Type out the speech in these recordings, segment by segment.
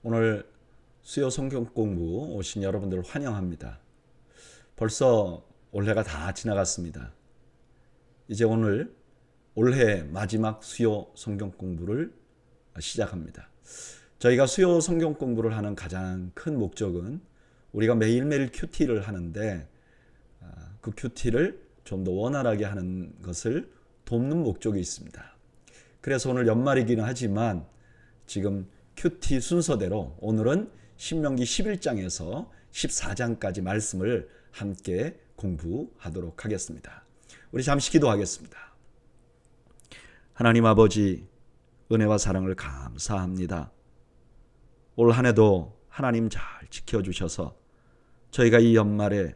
오늘 수요 성경 공부 오신 여러분들 환영합니다. 벌써 올해가 다 지나갔습니다. 이제 오늘 올해 마지막 수요 성경 공부를 시작합니다. 저희가 수요 성경 공부를 하는 가장 큰 목적은 우리가 매일매일 큐티를 하는데 그 큐티를 좀 더 원활하게 하는 것을 돕는 목적이 있습니다. 그래서 오늘 연말이기는 하지만 지금 큐티 순서대로 오늘은 신명기 11장에서 14장까지 말씀을 함께 공부하도록 하겠습니다. 우리 잠시 기도하겠습니다. 하나님 아버지, 은혜와 사랑을 감사합니다. 올 한 해도 하나님 잘 지켜주셔서 저희가 이 연말에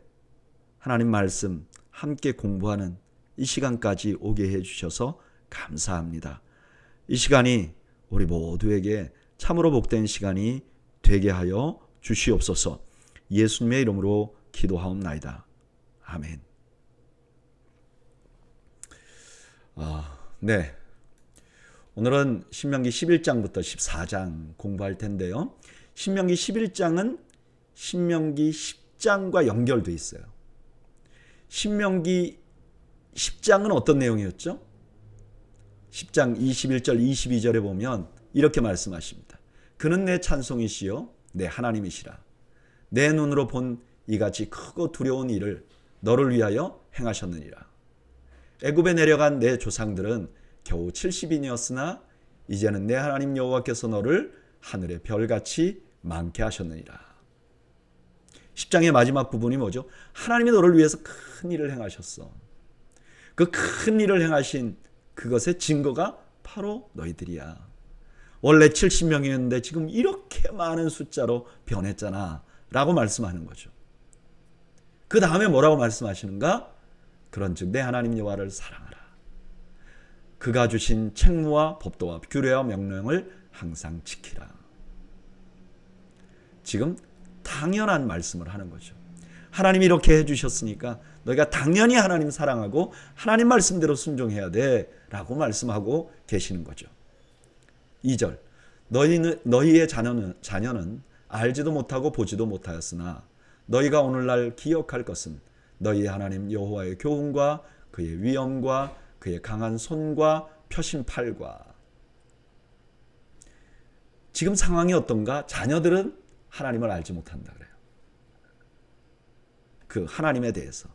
하나님 말씀 함께 공부하는 이 시간까지 오게 해주셔서 감사합니다. 이 시간이 우리 모두에게 참으로 복된 시간이 되게 하여 주시옵소서. 예수님의 이름으로 기도하옵나이다. 아멘. 네. 오늘은 신명기 11장부터 14장 공부할 텐데요. 신명기 11장은 신명기 10장과 연결되어 있어요. 신명기 10장은 어떤 내용이었죠? 10장 21절 22절에 보면 이렇게 말씀하십니다. 그는 내 찬송이시요 내 하나님이시라. 내 눈으로 본 이같이 크고 두려운 일을 너를 위하여 행하셨느니라. 애굽에 내려간 내 조상들은 겨우 70인이었으나 이제는 내 하나님 여호와께서 너를 하늘의 별같이 많게 하셨느니라. 10장의 마지막 부분이 뭐죠? 하나님이 너를 위해서 큰 일을 행하셨어. 그 큰 일을 행하신 그것의 증거가 바로 너희들이야. 원래 70명이었는데 지금 이렇게 많은 숫자로 변했잖아 라고 말씀하는 거죠. 그 다음에 뭐라고 말씀하시는가? 그런즉 내 하나님 여호와를 사랑하라. 그가 주신 책무와 법도와 규례와 명령을 항상 지키라. 지금 당연한 말씀을 하는 거죠. 하나님이 이렇게 해주셨으니까 너희가 당연히 하나님 사랑하고 하나님 말씀대로 순종해야 돼 라고 말씀하고 계시는 거죠. 2절 너희의 자녀는 알지도 못하고 보지도 못하였으나 너희가 오늘날 기억할 것은 너희 하나님 여호와의 교훈과 그의 위엄과 그의 강한 손과 펴신 팔과. 지금 상황이 어떤가? 자녀들은 하나님을 알지 못한다 그래요. 그 하나님에 대해서.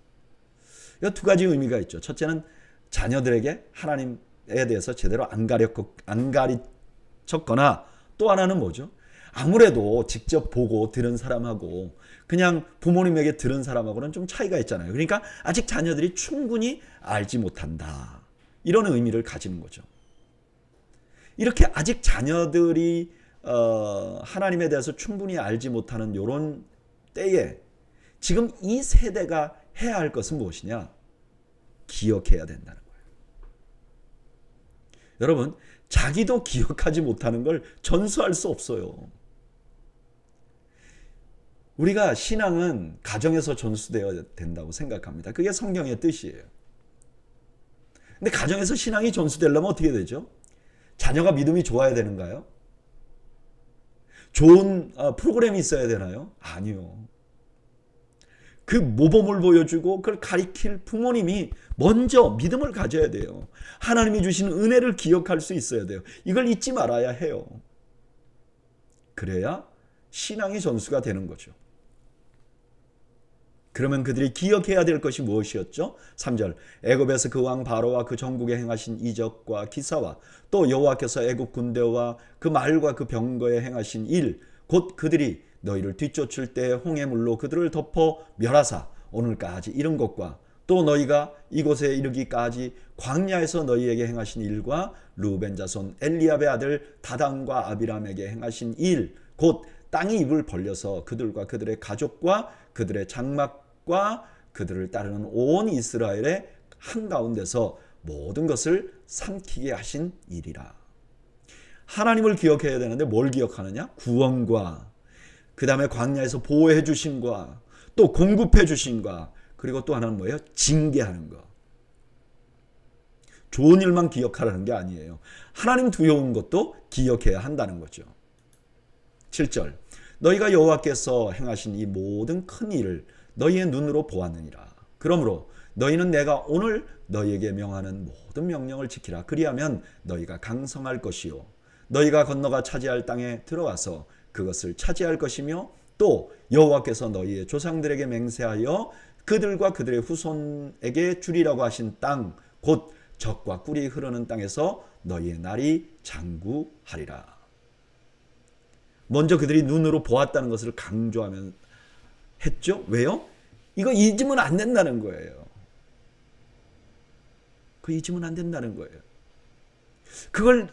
이 두 가지 의미가 있죠. 첫째는 자녀들에게 하나님에 대해서 제대로 안 가르쳤거나, 또 하나는 뭐죠? 아무래도 직접 보고 들은 사람하고 그냥 부모님에게 들은 사람하고는 좀 차이가 있잖아요. 그러니까 아직 자녀들이 충분히 알지 못한다. 이런 의미를 가지는 거죠. 이렇게 아직 자녀들이 하나님에 대해서 충분히 알지 못하는 이런 때에 지금 이 세대가 해야 할 것은 무엇이냐? 기억해야 된다는 거예요. 여러분, 자기도 기억하지 못하는 걸 전수할 수 없어요. 우리가 신앙은 가정에서 전수되어야 된다고 생각합니다. 그게 성경의 뜻이에요. 근데 가정에서 신앙이 전수되려면 어떻게 되죠? 자녀가 믿음이 좋아야 되는가요? 좋은 프로그램이 있어야 되나요? 아니요. 그 모범을 보여주고 그걸 가리킬 부모님이 먼저 믿음을 가져야 돼요. 하나님이 주시는 은혜를 기억할 수 있어야 돼요. 이걸 잊지 말아야 해요. 그래야 신앙의 전수가 되는 거죠. 그러면 그들이 기억해야 될 것이 무엇이었죠? 3절 애굽에서 그 왕 바로와 그 전국에 행하신 이적과 기사와 또 여호와께서 애굽 군대와 그 말과 그 병거에 행하신 일, 곧 그들이 너희를 뒤쫓을 때 홍해 물로 그들을 덮어 멸하사 오늘까지 이른 것과 또 너희가 이곳에 이르기까지 광야에서 너희에게 행하신 일과 르우벤 자손 엘리압의 아들 다단과 아비람에게 행하신 일, 곧 땅이 입을 벌려서 그들과 그들의 가족과 그들의 장막과 그들을 따르는 온 이스라엘의 한가운데서 모든 것을 삼키게 하신 일이라. 하나님을 기억해야 되는데 뭘 기억하느냐? 구원과 그 다음에 광야에서 보호해 주신과 또 공급해 주신과 그리고 또 하나는 뭐예요? 징계하는 거. 좋은 일만 기억하라는 게 아니에요. 하나님 두려운 것도 기억해야 한다는 거죠. 7절 너희가 여호와께서 행하신 이 모든 큰 일을 너희의 눈으로 보았느니라. 그러므로 너희는 내가 오늘 너희에게 명하는 모든 명령을 지키라. 그리하면 너희가 강성할 것이요 너희가 건너가 차지할 땅에 들어가서 그것을 차지할 것이며 또 여호와께서 너희의 조상들에게 맹세하여 그들과 그들의 후손에게 주리라고 하신 땅 곧 젖과 꿀이 흐르는 땅에서 너희의 날이 장구하리라. 먼저 그들이 눈으로 보았다는 것을 강조하면 했죠. 왜요? 이거 잊으면 안 된다는 거예요. 그 잊으면 안 된다는 거예요. 그걸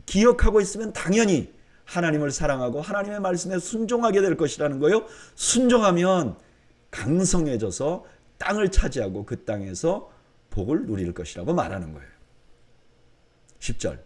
기억하고 있으면 당연히 하나님을 사랑하고 하나님의 말씀에 순종하게 될 것이라는 거예요. 순종하면 강성해져서 땅을 차지하고 그 땅에서 복을 누릴 것이라고 말하는 거예요. 10절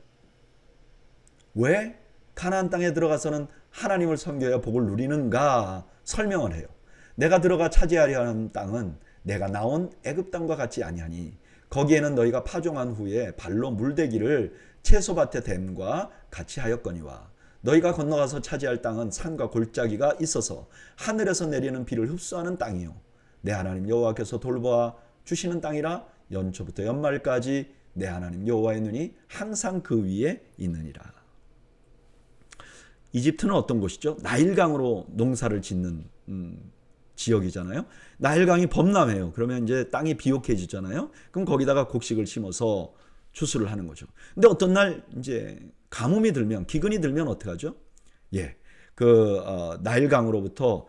왜 가나안 땅에 들어가서는 하나님을 섬겨야 복을 누리는가 설명을 해요. 내가 들어가 차지하려 하는 땅은 내가 나온 애굽 땅과 같지 아니하니 거기에는 너희가 파종한 후에 발로 물대기를 채소밭의 댐과 같이 하였거니와 너희가 건너가서 차지할 땅은 산과 골짜기가 있어서 하늘에서 내리는 비를 흡수하는 땅이요 내 하나님 여호와께서 돌보아 주시는 땅이라 연초부터 연말까지 내 하나님 여호와의 눈이 항상 그 위에 있느니라. 이집트는 어떤 곳이죠? 나일강으로 농사를 짓는 지역이잖아요. 나일강이 범람해요. 그러면 이제 땅이 비옥해지잖아요. 그럼 거기다가 곡식을 심어서 추수를 하는 거죠. 근데 어떤 날 이제 가뭄이 들면 기근이 들면 어떻게 하죠? 나일강으로부터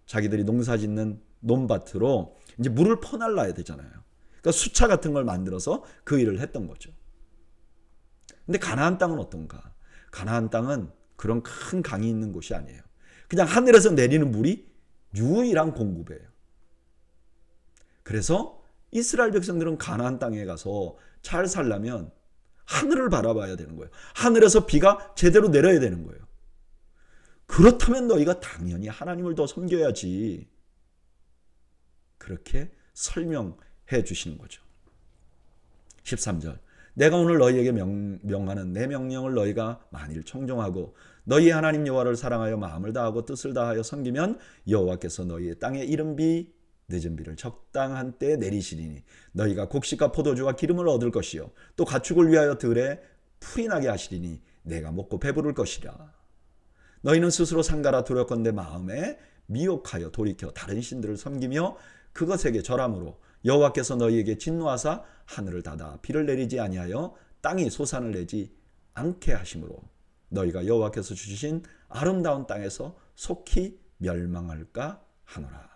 자기들이 농사짓는 논밭으로 이제 물을 퍼날라야 되잖아요. 그러니까 수차 같은 걸 만들어서 그 일을 했던 거죠. 근데 가나안 땅은 어떤가? 가나안 땅은 그런 큰 강이 있는 곳이 아니에요. 그냥 하늘에서 내리는 물이 유일한 공급이에요. 그래서 이스라엘 백성들은 가나안 땅에 가서 잘 살려면 하늘을 바라봐야 되는 거예요. 하늘에서 비가 제대로 내려야 되는 거예요. 그렇다면 너희가 당연히 하나님을 더 섬겨야지. 그렇게 설명해 주시는 거죠. 13절 내가 오늘 너희에게 명하는 내 명령을 너희가 만일 청종하고 너희 하나님 여호와를 사랑하여 마음을 다하고 뜻을 다하여 섬기면 여호와께서 너희의 땅에 이른 비 늦은 비를 적당한 때에 내리시리니 너희가 곡식과 포도주와 기름을 얻을 것이요 또 가축을 위하여 들에 풀이 나게 하시리니 내가 먹고 배부를 것이라. 너희는 스스로 상가라 두렵건대 마음에 미혹하여 돌이켜 다른 신들을 섬기며 그것에게 절함으로 여호와께서 너희에게 진노하사 하늘을 닫아 비를 내리지 아니하여 땅이 소산을 내지 않게 하심으로 너희가 여호와께서 주신 아름다운 땅에서 속히 멸망할까 하노라.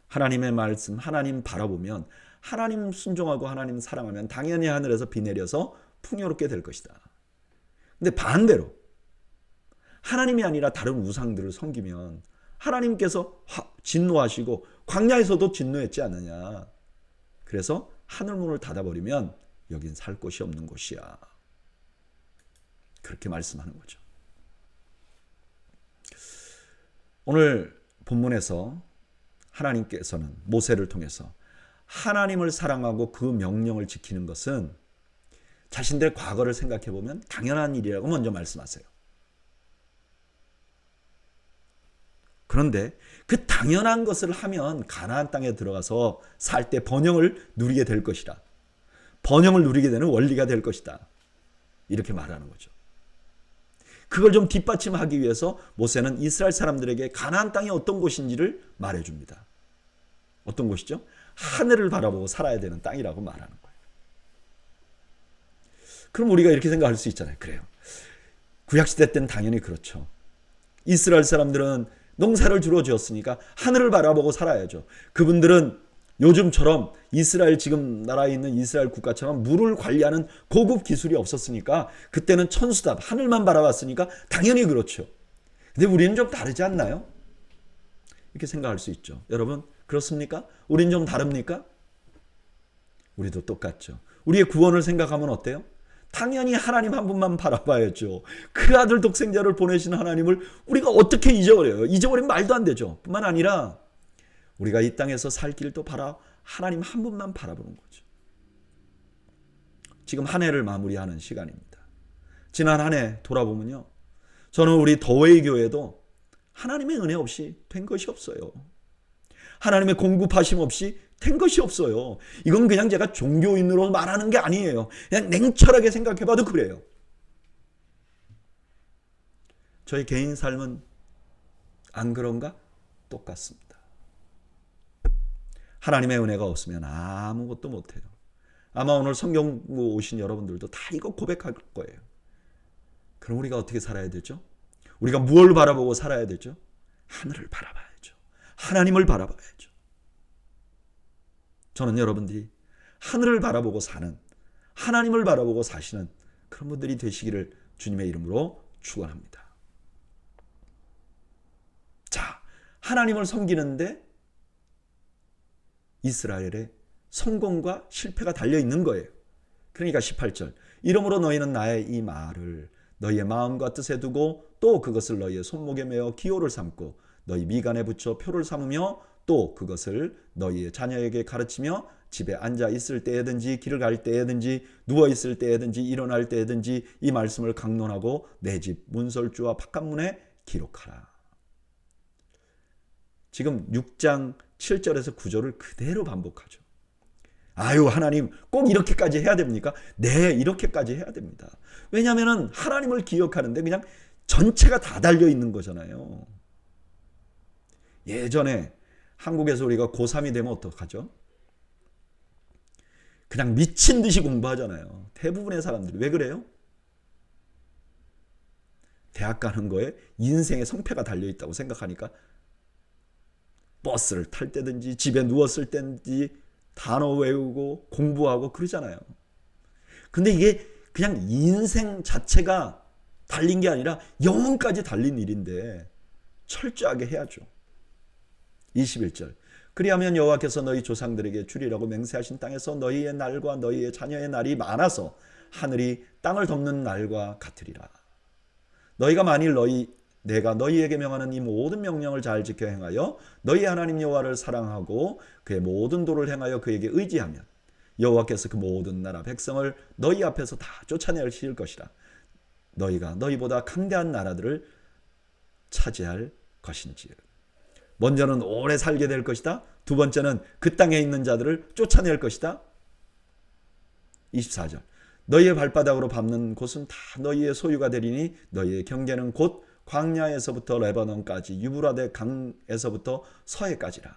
하나님의 말씀, 하나님 바라보면 하나님 순종하고 하나님 사랑하면 당연히 하늘에서 비 내려서 풍요롭게 될 것이다. 근데 반대로 하나님이 아니라 다른 우상들을 섬기면 하나님께서 진노하시고 광야에서도 진노했지 않느냐. 그래서 하늘문을 닫아버리면 여긴 살 곳이 없는 곳이야. 그렇게 말씀하는 거죠. 오늘 본문에서 하나님께서는 모세를 통해서 하나님을 사랑하고 그 명령을 지키는 것은 자신들의 과거를 생각해 보면 당연한 일이라고 먼저 말씀하세요. 그런데 그 당연한 것을 하면 가나안 땅에 들어가서 살 때 번영을 누리게 될 것이다. 번영을 누리게 되는 원리가 될 것이다. 이렇게 말하는 거죠. 그걸 좀 뒷받침하기 위해서 모세는 이스라엘 사람들에게 가나안 땅이 어떤 곳인지를 말해줍니다. 어떤 곳이죠? 하늘을 바라보고 살아야 되는 땅이라고 말하는 거예요. 그럼 우리가 이렇게 생각할 수 있잖아요. 그래요. 구약시대 때는 당연히 그렇죠. 이스라엘 사람들은 농사를 주로 지었으니까 하늘을 바라보고 살아야죠. 그분들은 요즘처럼 이스라엘 지금 나라에 있는 이스라엘 국가처럼 물을 관리하는 고급 기술이 없었으니까 그때는 천수답 하늘만 바라봤으니까 당연히 그렇죠. 근데 우리는 좀 다르지 않나요? 이렇게 생각할 수 있죠. 여러분 그렇습니까? 우린 좀 다릅니까? 우리도 똑같죠. 우리의 구원을 생각하면 어때요? 당연히 하나님 한 분만 바라봐야죠. 그 아들 독생자를 보내신 하나님을 우리가 어떻게 잊어버려요? 잊어버리면 말도 안 되죠. 뿐만 아니라 우리가 이 땅에서 살 길도 하나님 한 분만 바라보는 거죠. 지금 한 해를 마무리하는 시간입니다. 지난 한 해 돌아보면요. 저는 우리 더웨이 교회도 하나님의 은혜 없이 된 것이 없어요. 하나님의 공급하심 없이 된 것이 없어요. 이건 그냥 제가 종교인으로 말하는 게 아니에요. 그냥 냉철하게 생각해봐도 그래요. 저희 개인 삶은 안 그런가? 똑같습니다. 하나님의 은혜가 없으면 아무것도 못해요. 아마 오늘 성경 오신 여러분들도 다 이거 고백할 거예요. 그럼 우리가 어떻게 살아야 되죠? 우리가 무엇을 바라보고 살아야 되죠? 하늘을 바라봐야죠. 하나님을 바라봐야죠. 저는 여러분들이 하늘을 바라보고 사는, 하나님을 바라보고 사시는 그런 분들이 되시기를 주님의 이름으로 축원합니다. 자, 하나님을 섬기는데 이스라엘의 성공과 실패가 달려있는 거예요. 그러니까 18절, 이러므로 너희는 나의 이 말을 너희의 마음과 뜻에 두고 또 그것을 너희의 손목에 메어 기호를 삼고 너희 미간에 붙여 표를 삼으며 또 그것을 너희의 자녀에게 가르치며 집에 앉아 있을 때에든지 길을 갈 때에든지 누워 있을 때에든지 일어날 때에든지 이 말씀을 강론하고 내 집 문설주와 바깥문에 기록하라. 지금 6장 7절에서 9절을 그대로 반복하죠. 아유, 하나님 꼭 이렇게까지 해야 됩니까? 네, 이렇게까지 해야 됩니다. 왜냐하면 하나님을 기억하는데 그냥 전체가 다 달려 있는 거잖아요. 예전에 한국에서 우리가 고3이 되면 어떡하죠? 그냥 미친 듯이 공부하잖아요. 대부분의 사람들이. 왜 그래요? 대학 가는 거에 인생의 성패가 달려 있다고 생각하니까 버스를 탈 때든지 집에 누웠을 때든지 단어 외우고 공부하고 그러잖아요. 근데 이게 그냥 인생 자체가 달린 게 아니라 영혼까지 달린 일인데 철저하게 해야죠. 21절, 그리하면 여호와께서 너희 조상들에게 주리라고 맹세하신 땅에서 너희의 날과 너희의 자녀의 날이 많아서 하늘이 땅을 덮는 날과 같으리라. 너희가 만일 내가 너희에게 명하는 이 모든 명령을 잘 지켜 행하여 너희 하나님 여호와를 사랑하고 그의 모든 도를 행하여 그에게 의지하면 여호와께서 그 모든 나라 백성을 너희 앞에서 다 쫓아내실 것이라. 너희가 너희보다 강대한 나라들을 차지할 것인지. 먼저는 오래 살게 될 것이다. 두 번째는 그 땅에 있는 자들을 쫓아낼 것이다. 24절, 너희의 발바닥으로 밟는 곳은 다 너희의 소유가 되리니 너희의 경계는 곧 광야에서부터 레바논까지 유브라데 강에서부터 서해까지라.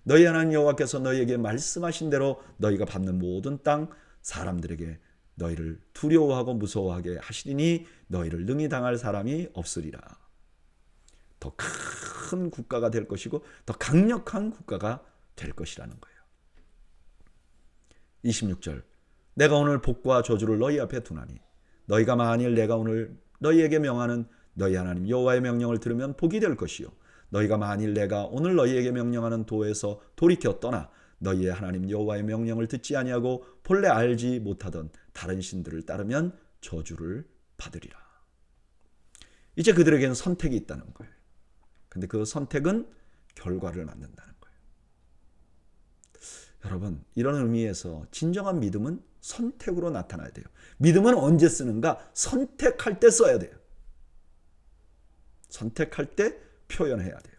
너희 하나님 여호와께서 너희에게 말씀하신 대로 너희가 밟는 모든 땅 사람들에게 너희를 두려워하고 무서워하게 하시리니 너희를 능히 당할 사람이 없으리라. 더 큰 국가가 될 것이고 더 강력한 국가가 될 것이라는 거예요. 26절, 내가 오늘 복과 저주를 너희 앞에 두나니 너희가 만일 내가 오늘 너희에게 명하는 너희 하나님 여호와의 명령을 들으면 복이 될 것이요 너희가 만일 내가 오늘 너희에게 명령하는 도에서 돌이켜 떠나 너희의 하나님 여호와의 명령을 듣지 아니하고 본래 알지 못하던 다른 신들을 따르면 저주를 받으리라. 이제 그들에게는 선택이 있다는 거예요. 근데 그 선택은 결과를 만든다는 거예요. 여러분, 이런 의미에서 진정한 믿음은 선택으로 나타나야 돼요. 믿음은 언제 쓰는가? 선택할 때 써야 돼요. 선택할 때 표현해야 돼요.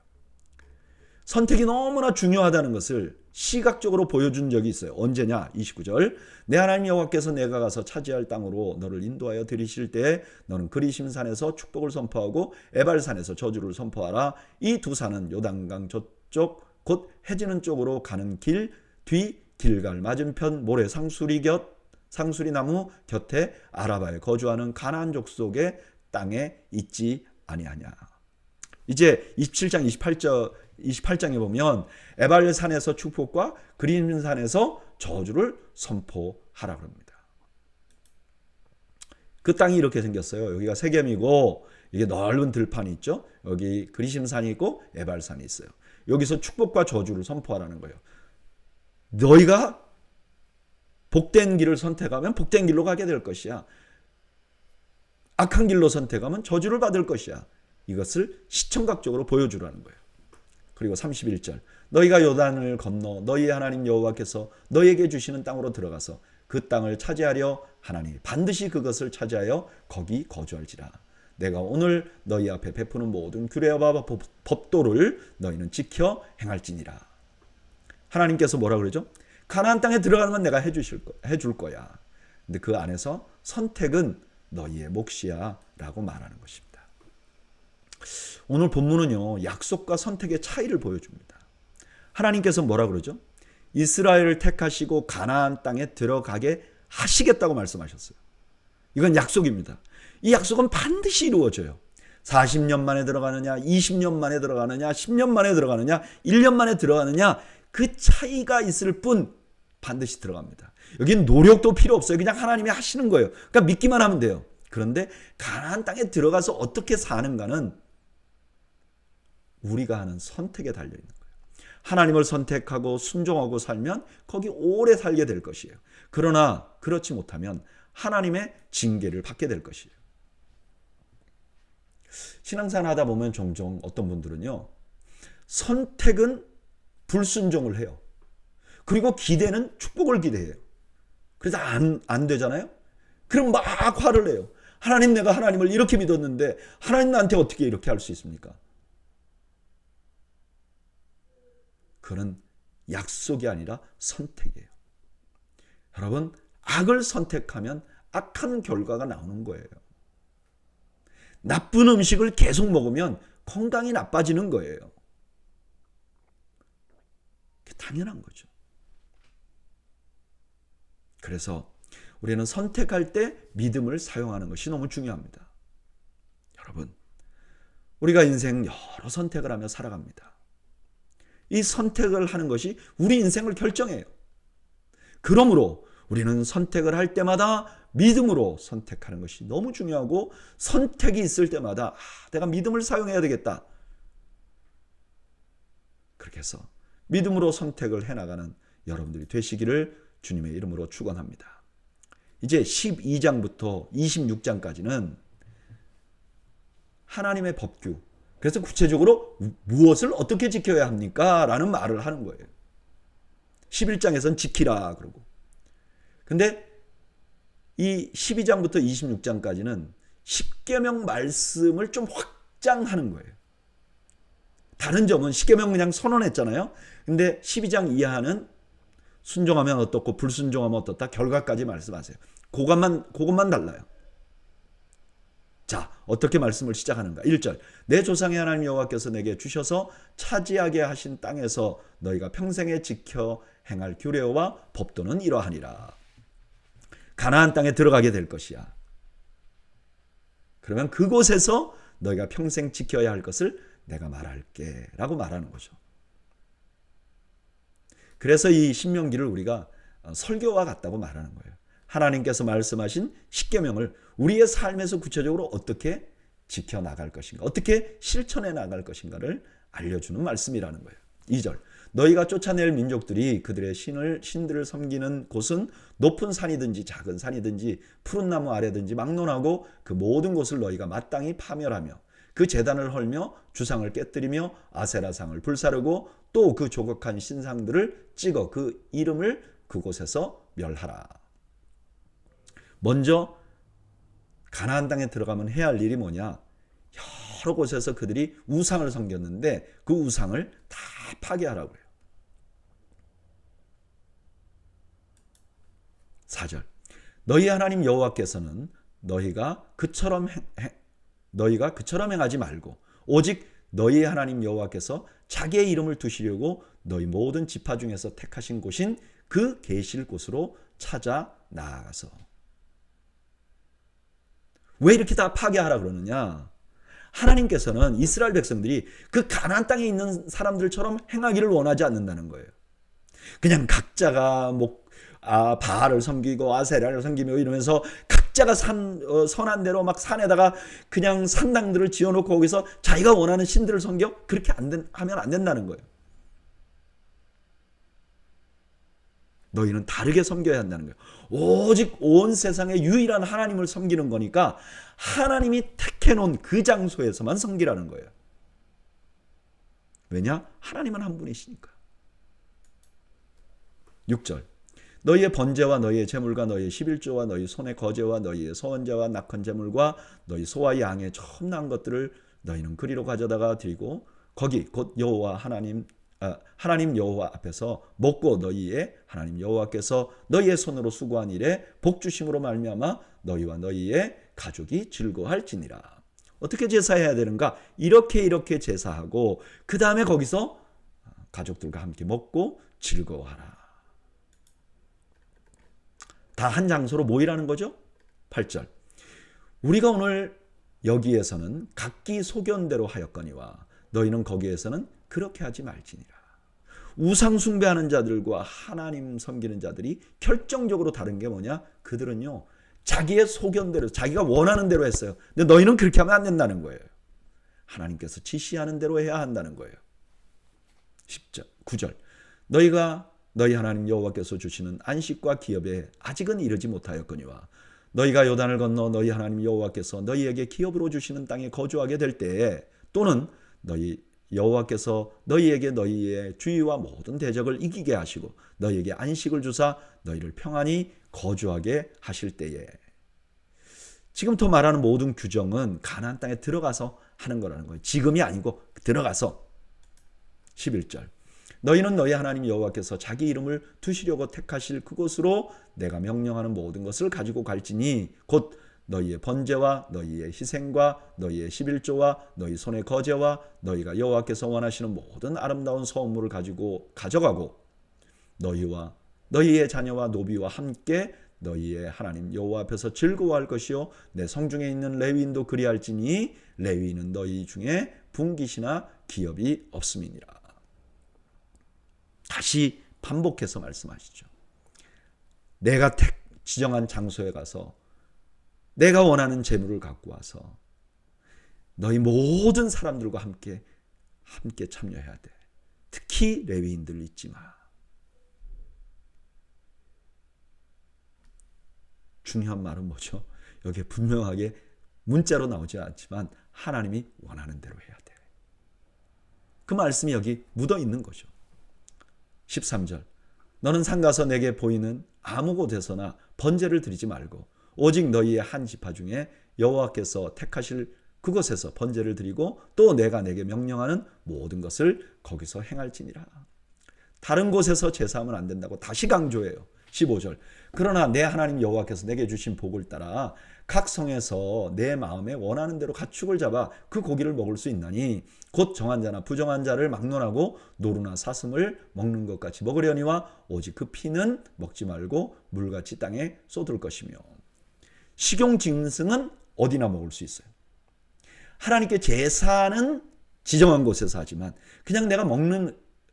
선택이 너무나 중요하다는 것을 시각적으로 보여준 적이 있어요. 언제냐? 29절, 내 하나님 여호와께서 내가 가서 차지할 땅으로 너를 인도하여 들이실 때에 너는 그리심산에서 축복을 선포하고 에발산에서 저주를 선포하라. 이 두 산은 요단강 저쪽 곧 해지는 쪽으로 가는 길 뒤 길갈 맞은편 모래 상수리 나무 곁에 아라바에 거주하는 가나안 족속의 땅에 있지 아니하냐. 이제 27장 28장에 보면 에발산에서 축복과 그리심산에서 저주를 선포하라 그럽니다. 그 땅이 이렇게 생겼어요. 여기가 세겜이고 이게 넓은 들판이 있죠. 여기 그리심산이 있고 에발산이 있어요. 여기서 축복과 저주를 선포하라는 거예요. 너희가 복된 길을 선택하면 복된 길로 가게 될 것이야. 악한 길로 선택하면 저주를 받을 것이야. 이것을 시청각적으로 보여주라는 거예요. 그리고 31절, 너희가 요단을 건너 너희의 하나님 여호와께서 너희에게 주시는 땅으로 들어가서 그 땅을 차지하려 하나니 반드시 그것을 차지하여 거기 거주할지라. 내가 오늘 너희 앞에 베푸는 모든 규례와 법도를 너희는 지켜 행할지니라. 하나님께서 뭐라 그러죠? 가나안 땅에 들어가는 건 내가 해줄 거야. 근데 그 안에서 선택은 너희의 몫이야 라고 말하는 것입니다. 오늘 본문은요, 약속과 선택의 차이를 보여줍니다. 하나님께서 뭐라 그러죠? 이스라엘을 택하시고 가나안 땅에 들어가게 하시겠다고 말씀하셨어요. 이건 약속입니다. 이 약속은 반드시 이루어져요. 40년 만에 들어가느냐, 20년 만에 들어가느냐, 10년 만에 들어가느냐, 1년 만에 들어가느냐, 그 차이가 있을 뿐 반드시 들어갑니다. 여긴 노력도 필요 없어요. 그냥 하나님이 하시는 거예요. 그러니까 믿기만 하면 돼요. 그런데 가나안 땅에 들어가서 어떻게 사는가는 우리가 하는 선택에 달려있는 거예요. 하나님을 선택하고 순종하고 살면 거기 오래 살게 될 것이에요. 그러나 그렇지 못하면 하나님의 징계를 받게 될 것이에요. 신앙생활 하다 보면 종종 어떤 분들은요, 선택은 불순종을 해요. 그리고 기대는 축복을 기대해요. 그래서 안 되잖아요. 그럼 막 화를 내요. 하나님, 내가 하나님을 이렇게 믿었는데 하나님 나한테 어떻게 이렇게 할 수 있습니까? 그건 약속이 아니라 선택이에요. 여러분, 악을 선택하면 악한 결과가 나오는 거예요. 나쁜 음식을 계속 먹으면 건강이 나빠지는 거예요. 당연한 거죠. 그래서 우리는 선택할 때 믿음을 사용하는 것이 너무 중요합니다. 여러분, 우리가 인생 여러 선택을 하며 살아갑니다. 이 선택을 하는 것이 우리 인생을 결정해요. 그러므로 우리는 선택을 할 때마다 믿음으로 선택하는 것이 너무 중요하고, 선택이 있을 때마다 내가 믿음을 사용해야 되겠다. 그렇게 해서 믿음으로 선택을 해나가는 여러분들이 되시기를 주님의 이름으로 축원합니다. 이제 12장부터 26장까지는 하나님의 법규, 그래서 구체적으로 무엇을 어떻게 지켜야 합니까? 라는 말을 하는 거예요. 11장에서는 지키라 그러고. 근데 이 12장부터 26장까지는 십계명 말씀을 좀 확장하는 거예요. 다른 점은 십계명 그냥 선언했잖아요. 근데 12장 이하는 순종하면 어떻고 불순종하면 어떻다, 결과까지 말씀하세요. 그것만 달라요. 자, 어떻게 말씀을 시작하는가? 1절, 내 조상의 하나님 여호와께서 내게 주셔서 차지하게 하신 땅에서 너희가 평생에 지켜 행할 규례와 법도는 이러하니라. 가나안 땅에 들어가게 될 것이야. 그러면 그곳에서 너희가 평생 지켜야 할 것을 내가 말할게 라고 말하는 거죠. 그래서 이 신명기를 우리가 설교와 같다고 말하는 거예요. 하나님께서 말씀하신 십계명을 우리의 삶에서 구체적으로 어떻게 지켜나갈 것인가, 어떻게 실천해 나갈 것인가를 알려주는 말씀이라는 거예요. 2절, 너희가 쫓아낼 민족들이 그들의 신들을 섬기는 곳은 높은 산이든지 작은 산이든지 푸른 나무 아래든지 막론하고 그 모든 곳을 너희가 마땅히 파멸하며 그 제단을 헐며 주상을 깨뜨리며 아세라상을 불사르고 또 그 조각한 신상들을 찍어 그 이름을 그곳에서 멸하라. 먼저 가나안 땅에 들어가면 해야 할 일이 뭐냐? 여러 곳에서 그들이 우상을 섬겼는데 그 우상을 다 파괴하라고 해요. 4절, 너희 하나님 여호와께서는 너희가 그처럼 행하지 말고 오직 너희 하나님 여호와께서 자기의 이름을 두시려고 너희 모든 지파 중에서 택하신 곳인 그 계실 곳으로 찾아 나아가서. 왜 이렇게 다 파괴하라 그러느냐? 하나님께서는 이스라엘 백성들이 그 가나안 땅에 있는 사람들처럼 행하기를 원하지 않는다는 거예요. 그냥 각자가 바알을 섬기고 아세라를 섬기며 이러면서 각자가 선한 대로 막 산에다가 그냥 산당들을 지어놓고 거기서 자기가 원하는 신들을 섬겨? 그렇게 하면 안 된다는 거예요. 너희는 다르게 섬겨야 한다는 거예요. 오직 온 세상의 유일한 하나님을 섬기는 거니까 하나님이 택해놓은 그 장소에서만 섬기라는 거예요. 왜냐? 하나님은 한 분이시니까. 6절, 너희의 번제와 너희의 제물과 너희의 11조와 너희 손의 거제와 너희의 소원제와 낙헌 제물과 너희 소와 양의 처음 난 것들을 너희는 그리로 가져다가 드리고 거기 곧 여호와 하나님 여호와 앞에서 먹고 너희의 하나님 여호와께서 너희의 손으로 수고한 일에 복 주심으로 말미암아 너희와 너희의 가족이 즐거워할지니라. 어떻게 제사해야 되는가? 이렇게 제사하고 그 다음에 거기서 가족들과 함께 먹고 즐거워하라. 다 한 장소로 모이라는 거죠. 8절. 우리가 오늘 여기에서는 각기 소견대로 하였거니와 너희는 거기에서는 그렇게 하지 말지니라. 우상 숭배하는 자들과 하나님 섬기는 자들이 결정적으로 다른 게 뭐냐? 그들은요, 자기의 소견대로, 자기가 원하는 대로 했어요. 근데 너희는 그렇게 하면 안 된다는 거예요. 하나님께서 지시하는 대로 해야 한다는 거예요. 10절, 9절. 너희가 너희 하나님 여호와께서 주시는 안식과 기업에 아직은 이르지 못하였거니와 너희가 요단을 건너 너희 하나님 여호와께서 너희에게 기업으로 주시는 땅에 거주하게 될 때에 또는 너희 여호와께서 너희에게 너희의 주위와 모든 대적을 이기게 하시고 너희에게 안식을 주사 너희를 평안히 거주하게 하실 때에. 지금부터 말하는 모든 규정은 가나안 땅에 들어가서 하는 거라는 거예요. 지금이 아니고 들어가서. 11절. 너희는 너희 하나님 여호와께서 자기 이름을 두시려고 택하실 그곳으로 내가 명령하는 모든 것을 가지고 갈지니 곧 너희의 번제와 너희의 희생과 너희의 11조와 너희 손의 거제와 너희가 여호와께서 원하시는 모든 아름다운 소원물을 가져가고 너희와 너희의 자녀와 노비와 함께 너희의 하나님 여호와 앞에서 즐거워할 것이요 내 성중에 있는 레위인도 그리할지니 레위인은 너희 중에 분깃이나 기업이 없음이니라. 다시 반복해서 말씀하시죠. 내가 지정한 장소에 가서 내가 원하는 재물을 갖고 와서 너희 모든 사람들과 함께 참여해야 돼. 특히 레위인들 잊지 마. 중요한 말은 뭐죠? 여기에 분명하게 문자로 나오지 않지만 하나님이 원하는 대로 해야 돼. 그 말씀이 여기 묻어 있는 거죠. 13절. 너는 상가서 내게 보이는 아무 곳에서나 번제를 드리지 말고 오직 너희의 한 지파 중에 여호와께서 택하실 그곳에서 번제를 드리고 또 내가 내게 명령하는 모든 것을 거기서 행할지니라. 다른 곳에서 제사하면 안 된다고 다시 강조해요. 15절. 그러나 내 하나님 여호와께서 내게 주신 복을 따라 각 성에서 내 마음에 원하는 대로 가축을 잡아 그 고기를 먹을 수 있나니 곧 정한 자나 부정한 자를 막론하고 노루나 사슴을 먹는 것 같이 먹으려니와 오직 그 피는 먹지 말고 물같이 땅에 쏟을 것이며. 식용 짐승은 어디나 먹을 수 있어요. 하나님께 제사는 지정한 곳에서 하지만 그냥 내가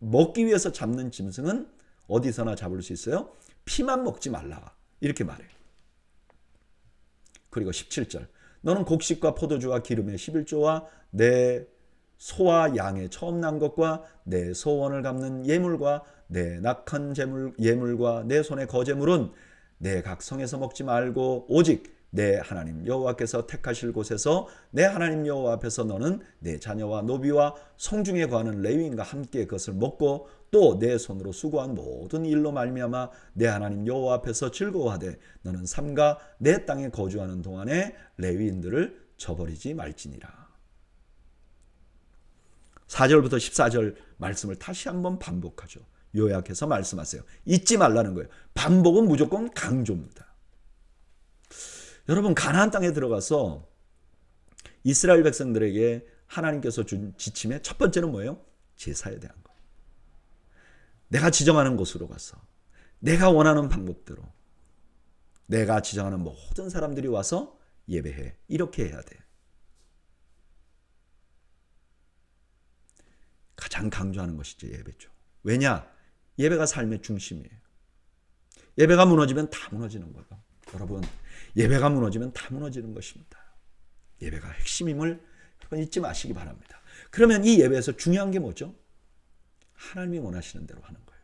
먹기 위해서 잡는 짐승은 어디서나 잡을 수 있어요. 피만 먹지 말라. 이렇게 말해요. 그리고 17절. 너는 곡식과 포도주와 기름의 11조와 내 소와 양의 처음 난 것과 내 소원을 갚는 예물과 내 낙한 예물과 내 손의 거제물은 내 각 성에서 먹지 말고 오직 내 하나님 여호와께서 택하실 곳에서 내 하나님 여호와 앞에서 너는 내 자녀와 노비와 성중에 거하는 레위인과 함께 그것을 먹고 또 내 손으로 수고한 모든 일로 말미암아 내 하나님 여호와 앞에서 즐거워하되 너는 삼가 내 땅에 거주하는 동안에 레위인들을 저버리지 말지니라. 4절부터 14절 말씀을 다시 한번 반복하죠. 요약해서 말씀하세요. 잊지 말라는 거예요. 반복은 무조건 강조입니다. 여러분, 가나안 땅에 들어가서 이스라엘 백성들에게 하나님께서 준 지침의 첫 번째는 뭐예요? 제사에 대한 거예요. 내가 지정하는 곳으로 가서 내가 원하는 방법대로 내가 지정하는 모든 사람들이 와서 예배해. 이렇게 해야 돼. 가장 강조하는 것이죠. 예배죠. 왜냐? 예배가 삶의 중심이에요. 예배가 무너지면 다 무너지는 거예요. 여러분, 예배가 무너지면 다 무너지는 것입니다. 예배가 핵심임을 잊지 마시기 바랍니다. 그러면 이 예배에서 중요한 게 뭐죠? 하나님이 원하시는 대로 하는 거예요.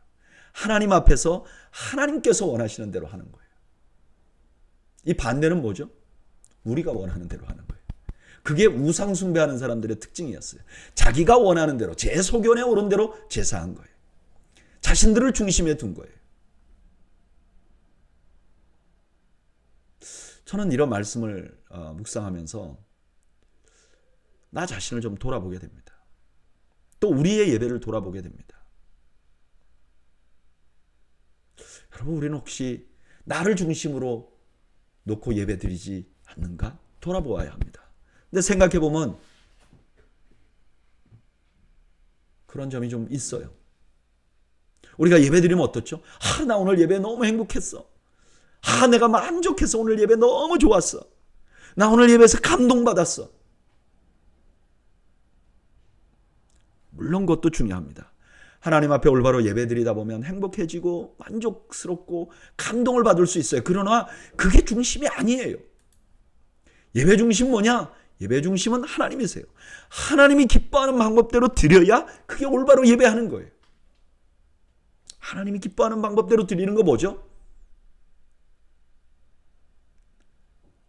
하나님 앞에서 하나님께서 원하시는 대로 하는 거예요. 이 반대는 뭐죠? 우리가 원하는 대로 하는 거예요. 그게 우상 숭배하는 사람들의 특징이었어요. 자기가 원하는 대로, 제 소견에 오른 대로 제사한 거예요. 자신들을 중심에 둔 거예요. 저는 이런 말씀을 묵상하면서 나 자신을 좀 돌아보게 됩니다. 또 우리의 예배를 돌아보게 됩니다. 여러분, 우리는 혹시 나를 중심으로 놓고 예배 드리지 않는가? 돌아보아야 합니다. 근데 생각해보면 그런 점이 좀 있어요. 우리가 예배 드리면 어떻죠? 나 오늘 예배 너무 행복했어. 내가 만족해서 오늘 예배 너무 좋았어. 나 오늘 예배에서 감동받았어. 물론 그것도 중요합니다. 하나님 앞에 올바로 예배 드리다 보면 행복해지고 만족스럽고 감동을 받을 수 있어요. 그러나 그게 중심이 아니에요. 예배 중심 뭐냐? 예배 중심은 하나님이세요. 하나님이 기뻐하는 방법대로 드려야 그게 올바로 예배하는 거예요. 하나님이 기뻐하는 방법대로 드리는 거 뭐죠?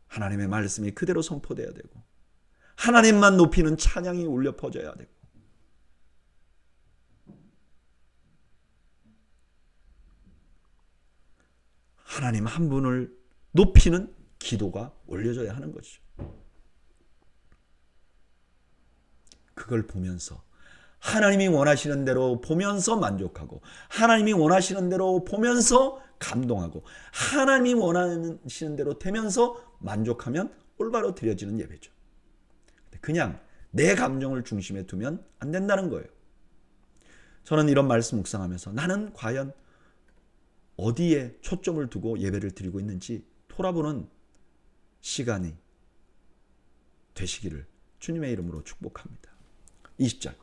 하나님의 말씀이 그대로 선포돼야 되고 하나님만 높이는 찬양이 울려 퍼져야 되고 하나님 한 분을 높이는 기도가 올려져야 하는 것이죠. 그걸 보면서 하나님이 원하시는 대로 보면서 만족하고 하나님이 원하시는 대로 보면서 감동하고 하나님이 원하시는 대로 되면서 만족하면 올바로 드려지는 예배죠. 그냥 내 감정을 중심에 두면 안 된다는 거예요. 저는 이런 말씀 묵상하면서 나는 과연 어디에 초점을 두고 예배를 드리고 있는지 돌아보는 시간이 되시기를 주님의 이름으로 축복합니다. 20절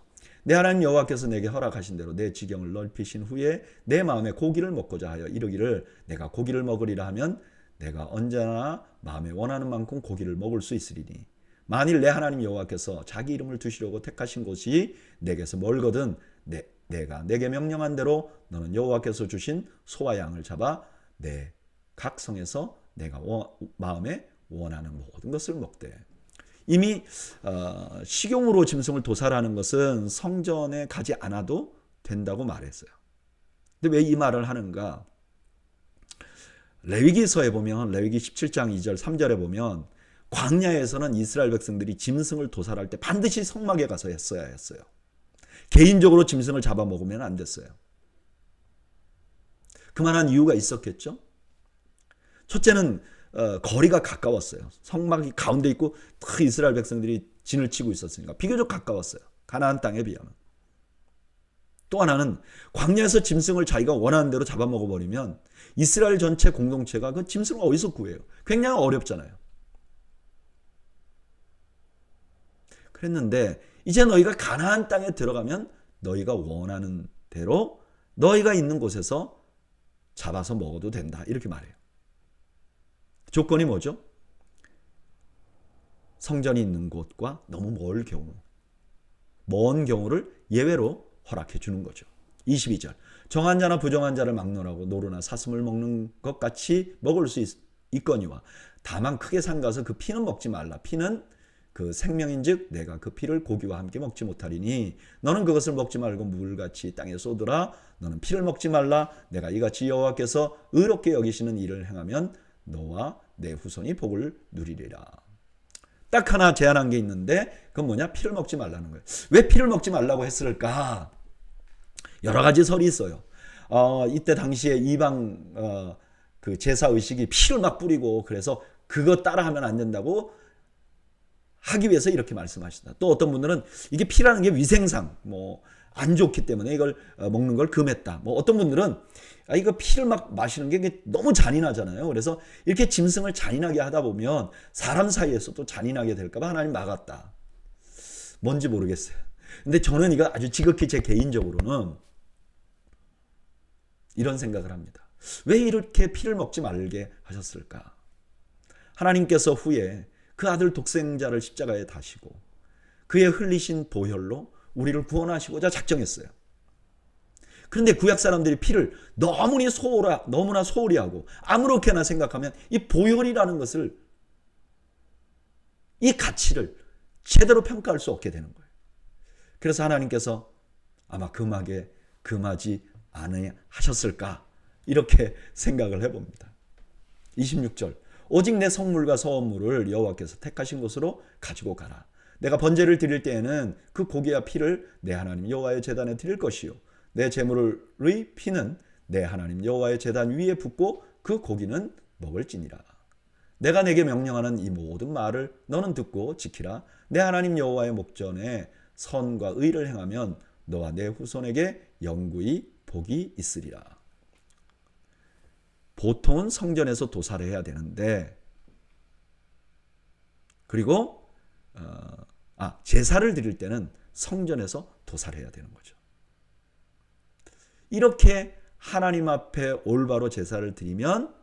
내 하나님 여호와께서 내게 허락하신 대로 내 지경을 넓히신 후에 내 마음에 고기를 먹고자 하여 이르기를 내가 고기를 먹으리라 하면 내가 언제나 마음에 원하는 만큼 고기를 먹을 수 있으리니 만일 내 하나님 여호와께서 자기 이름을 두시려고 택하신 곳이 내게서 멀거든 내가 내게 명령한 대로 너는 여호와께서 주신 소와 양을 잡아 내 각성에서 내가 마음에 원하는 모든 것을 먹되 이미 식용으로 짐승을 도살하는 것은 성전에 가지 않아도 된다고 말했어요. 근데 왜 이 말을 하는가? 레위기서에 보면 레위기 17장 2절 3절에 보면 광야에서는 이스라엘 백성들이 짐승을 도살할 때 반드시 성막에 가서 했어야 했어요. 개인적으로 짐승을 잡아먹으면 안 됐어요. 그만한 이유가 있었겠죠. 첫째는 거리가 가까웠어요. 성막이 가운데 있고 이스라엘 백성들이 진을 치고 있었으니까 비교적 가까웠어요. 가나안 땅에 비하면. 또 하나는 광야에서 짐승을 자기가 원하는 대로 잡아먹어버리면 이스라엘 전체 공동체가 그 짐승을 어디서 구해요? 굉장히 어렵잖아요. 그랬는데 이제 너희가 가나안 땅에 들어가면 너희가 원하는 대로 너희가 있는 곳에서 잡아서 먹어도 된다. 이렇게 말해요. 조건이 뭐죠? 성전이 있는 곳과 너무 먼 경우를 예외로 허락해 주는 거죠. 22절 정한 자나 부정한 자를 막론하고 노루나 사슴을 먹는 것 같이 먹을 수 있거니와 다만 크게 삼가서 그 피는 먹지 말라. 피는 그 생명인즉 내가 그 피를 고기와 함께 먹지 못하리니 너는 그것을 먹지 말고 물같이 땅에 쏟으라. 너는 피를 먹지 말라. 내가 이같이 여호와께서 의롭게 여기시는 일을 행하면 너와 내 후손이 복을 누리리라. 딱 하나 제한한 게 있는데 그건 뭐냐? 피를 먹지 말라는 거예요. 왜 피를 먹지 말라고 했을까? 여러 가지 설이 있어요. 이때 당시에 이방 그 제사 의식이 피를 막 뿌리고 그래서 그거 따라하면 안 된다고 하기 위해서 이렇게 말씀하시다. 또 어떤 분들은 이게 피라는 게 위생상 안 좋기 때문에 이걸 먹는 걸 금했다. 어떤 분들은 이거 피를 막 마시는 게 너무 잔인하잖아요. 그래서 이렇게 짐승을 잔인하게 하다 보면 사람 사이에서도 잔인하게 될까 봐 하나님 막았다. 뭔지 모르겠어요. 근데 저는 이거 아주 지극히 제 개인적으로는 이런 생각을 합니다. 왜 이렇게 피를 먹지 말게 하셨을까? 하나님께서 후에 그 아들 독생자를 십자가에 다시고 그의 흘리신 보혈로 우리를 구원하시고자 작정했어요. 그런데 구약 사람들이 피를 너무나 소홀히 하고 아무렇게나 생각하면 이 보혈이라는 것을 이 가치를 제대로 평가할 수 없게 되는 거예요. 그래서 하나님께서 아마 금하지 않으셨을까 이렇게 생각을 해봅니다. 26절 오직 내 성물과 서원물을 여호와께서 택하신 곳으로 가지고 가라. 내가 번제를 드릴 때에는 그 고기와 피를 내 하나님 여호와의 제단에 드릴 것이요 내 제물의 피는 내 하나님 여호와의 제단 위에 붓고 그 고기는 먹을지니라. 내가 내게 명령하는 이 모든 말을 너는 듣고 지키라. 내 하나님 여호와의 목전에 선과 의를 행하면 너와 내 후손에게 영구히 복이 있으리라. 보통은 성전에서 도살을 해야 되는데, 그리고 제사를 드릴 때는 성전에서 도살을 해야 되는 거죠. 이렇게 하나님 앞에 올바로 제사를 드리면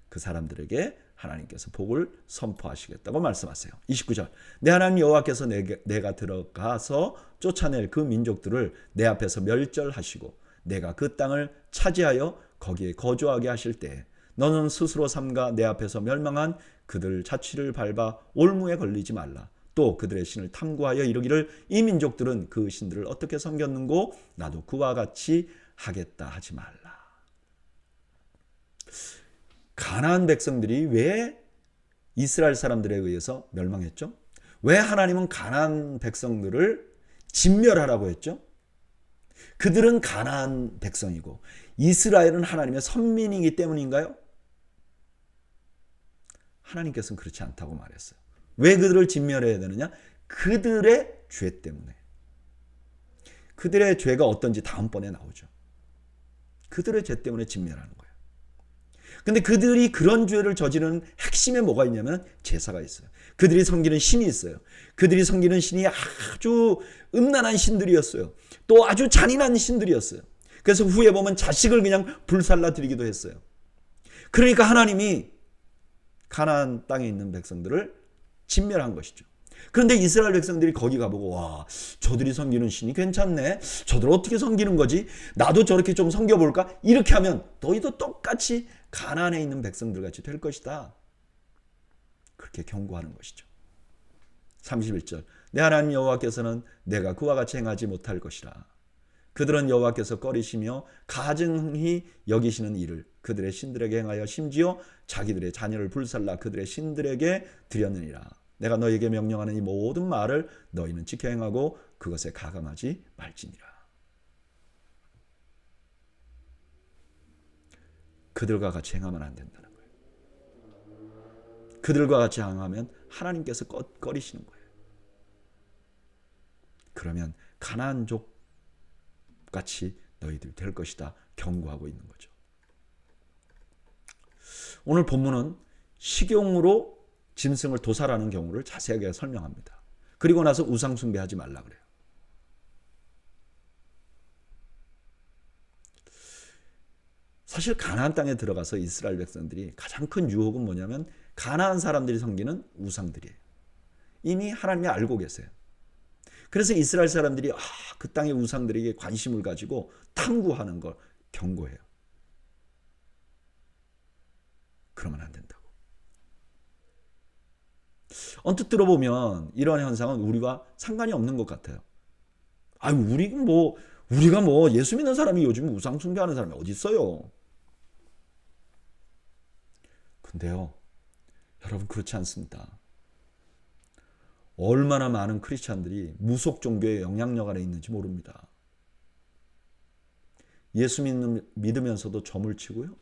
그 사람들에게 하나님께서 복을 선포하시겠다고 말씀하세요. 29절 내 하나님 여호와께서 내가 들어가서 쫓아낼 그 민족들을 내 앞에서 멸절하시고 내가 그 땅을 차지하여 거기에 거주하게 하실 때 너는 스스로 삼가 내 앞에서 멸망한 그들 자취를 밟아 올무에 걸리지 말라. 또 그들의 신을 탐구하여 이르기를 이 민족들은 그 신들을 어떻게 섬겼는고 나도 그와 같이 하겠다 하지 말라. 가나안 백성들이 왜 이스라엘 사람들에 의해서 멸망했죠? 왜 하나님은 가나안 백성들을 진멸하라고 했죠? 그들은 가나안 백성이고 이스라엘은 하나님의 선민이기 때문인가요? 하나님께서는 그렇지 않다고 말했어요. 왜 그들을 진멸해야 되느냐? 그들의 죄 때문에. 그들의 죄가 어떤지 다음번에 나오죠. 그들의 죄 때문에 진멸하는 거예요. 근데 그들이 그런 죄를 저지르는 핵심에 뭐가 있냐면 제사가 있어요. 그들이 섬기는 신이 있어요. 그들이 섬기는 신이 아주 음란한 신들이었어요. 또 아주 잔인한 신들이었어요. 그래서 후에 보면 자식을 그냥 불살라 드리기도 했어요. 그러니까 하나님이 가나안 땅에 있는 백성들을 진멸한 것이죠. 그런데 이스라엘 백성들이 거기 가보고 와, 저들이 섬기는 신이 괜찮네. 저들 어떻게 섬기는 거지? 나도 저렇게 좀 섬겨볼까? 이렇게 하면 너희도 똑같이 가나안에 있는 백성들 같이 될 것이다. 그렇게 경고하는 것이죠. 31절 내 하나님 여호와께서는 내가 그와 같이 행하지 못할 것이라. 그들은 여호와께서 꺼리시며 가증히 여기시는 일을 그들의 신들에게 행하여 심지어 자기들의 자녀를 불살라 그들의 신들에게 드렸느니라. 내가 너희에게 명령하는 이 모든 말을 너희는 지켜 행하고 그것에 가감하지 말지니라. 그들과 같이 행하면 안 된다는 거예요. 그들과 같이 행하면 하나님께서 꺼리시는 거예요. 그러면 가나안족 같이 너희들 될 것이다 경고하고 있는 거죠. 오늘 본문은 식용으로 짐승을 도살하는 경우를 자세하게 설명합니다. 그리고 나서 우상 숭배하지 말라 그래요. 사실 가나안 땅에 들어가서 이스라엘 백성들이 가장 큰 유혹은 뭐냐면 가나안 사람들이 섬기는 우상들이에요. 이미 하나님이 알고 계세요. 그래서 이스라엘 사람들이 그 땅의 우상들에게 관심을 가지고 탐구하는 걸 경고해요. 그러면 안 된다고. 언뜻 들어보면 이러한 현상은 우리와 상관이 없는 것 같아요. 우리가 뭐 예수 믿는 사람이 요즘 우상 숭배하는 사람이 어디 있어요? 근데요, 여러분 그렇지 않습니다. 얼마나 많은 크리스찬들이 무속 종교의 영향력 아래 있는지 모릅니다. 예수 믿으면서도 점을 치고요.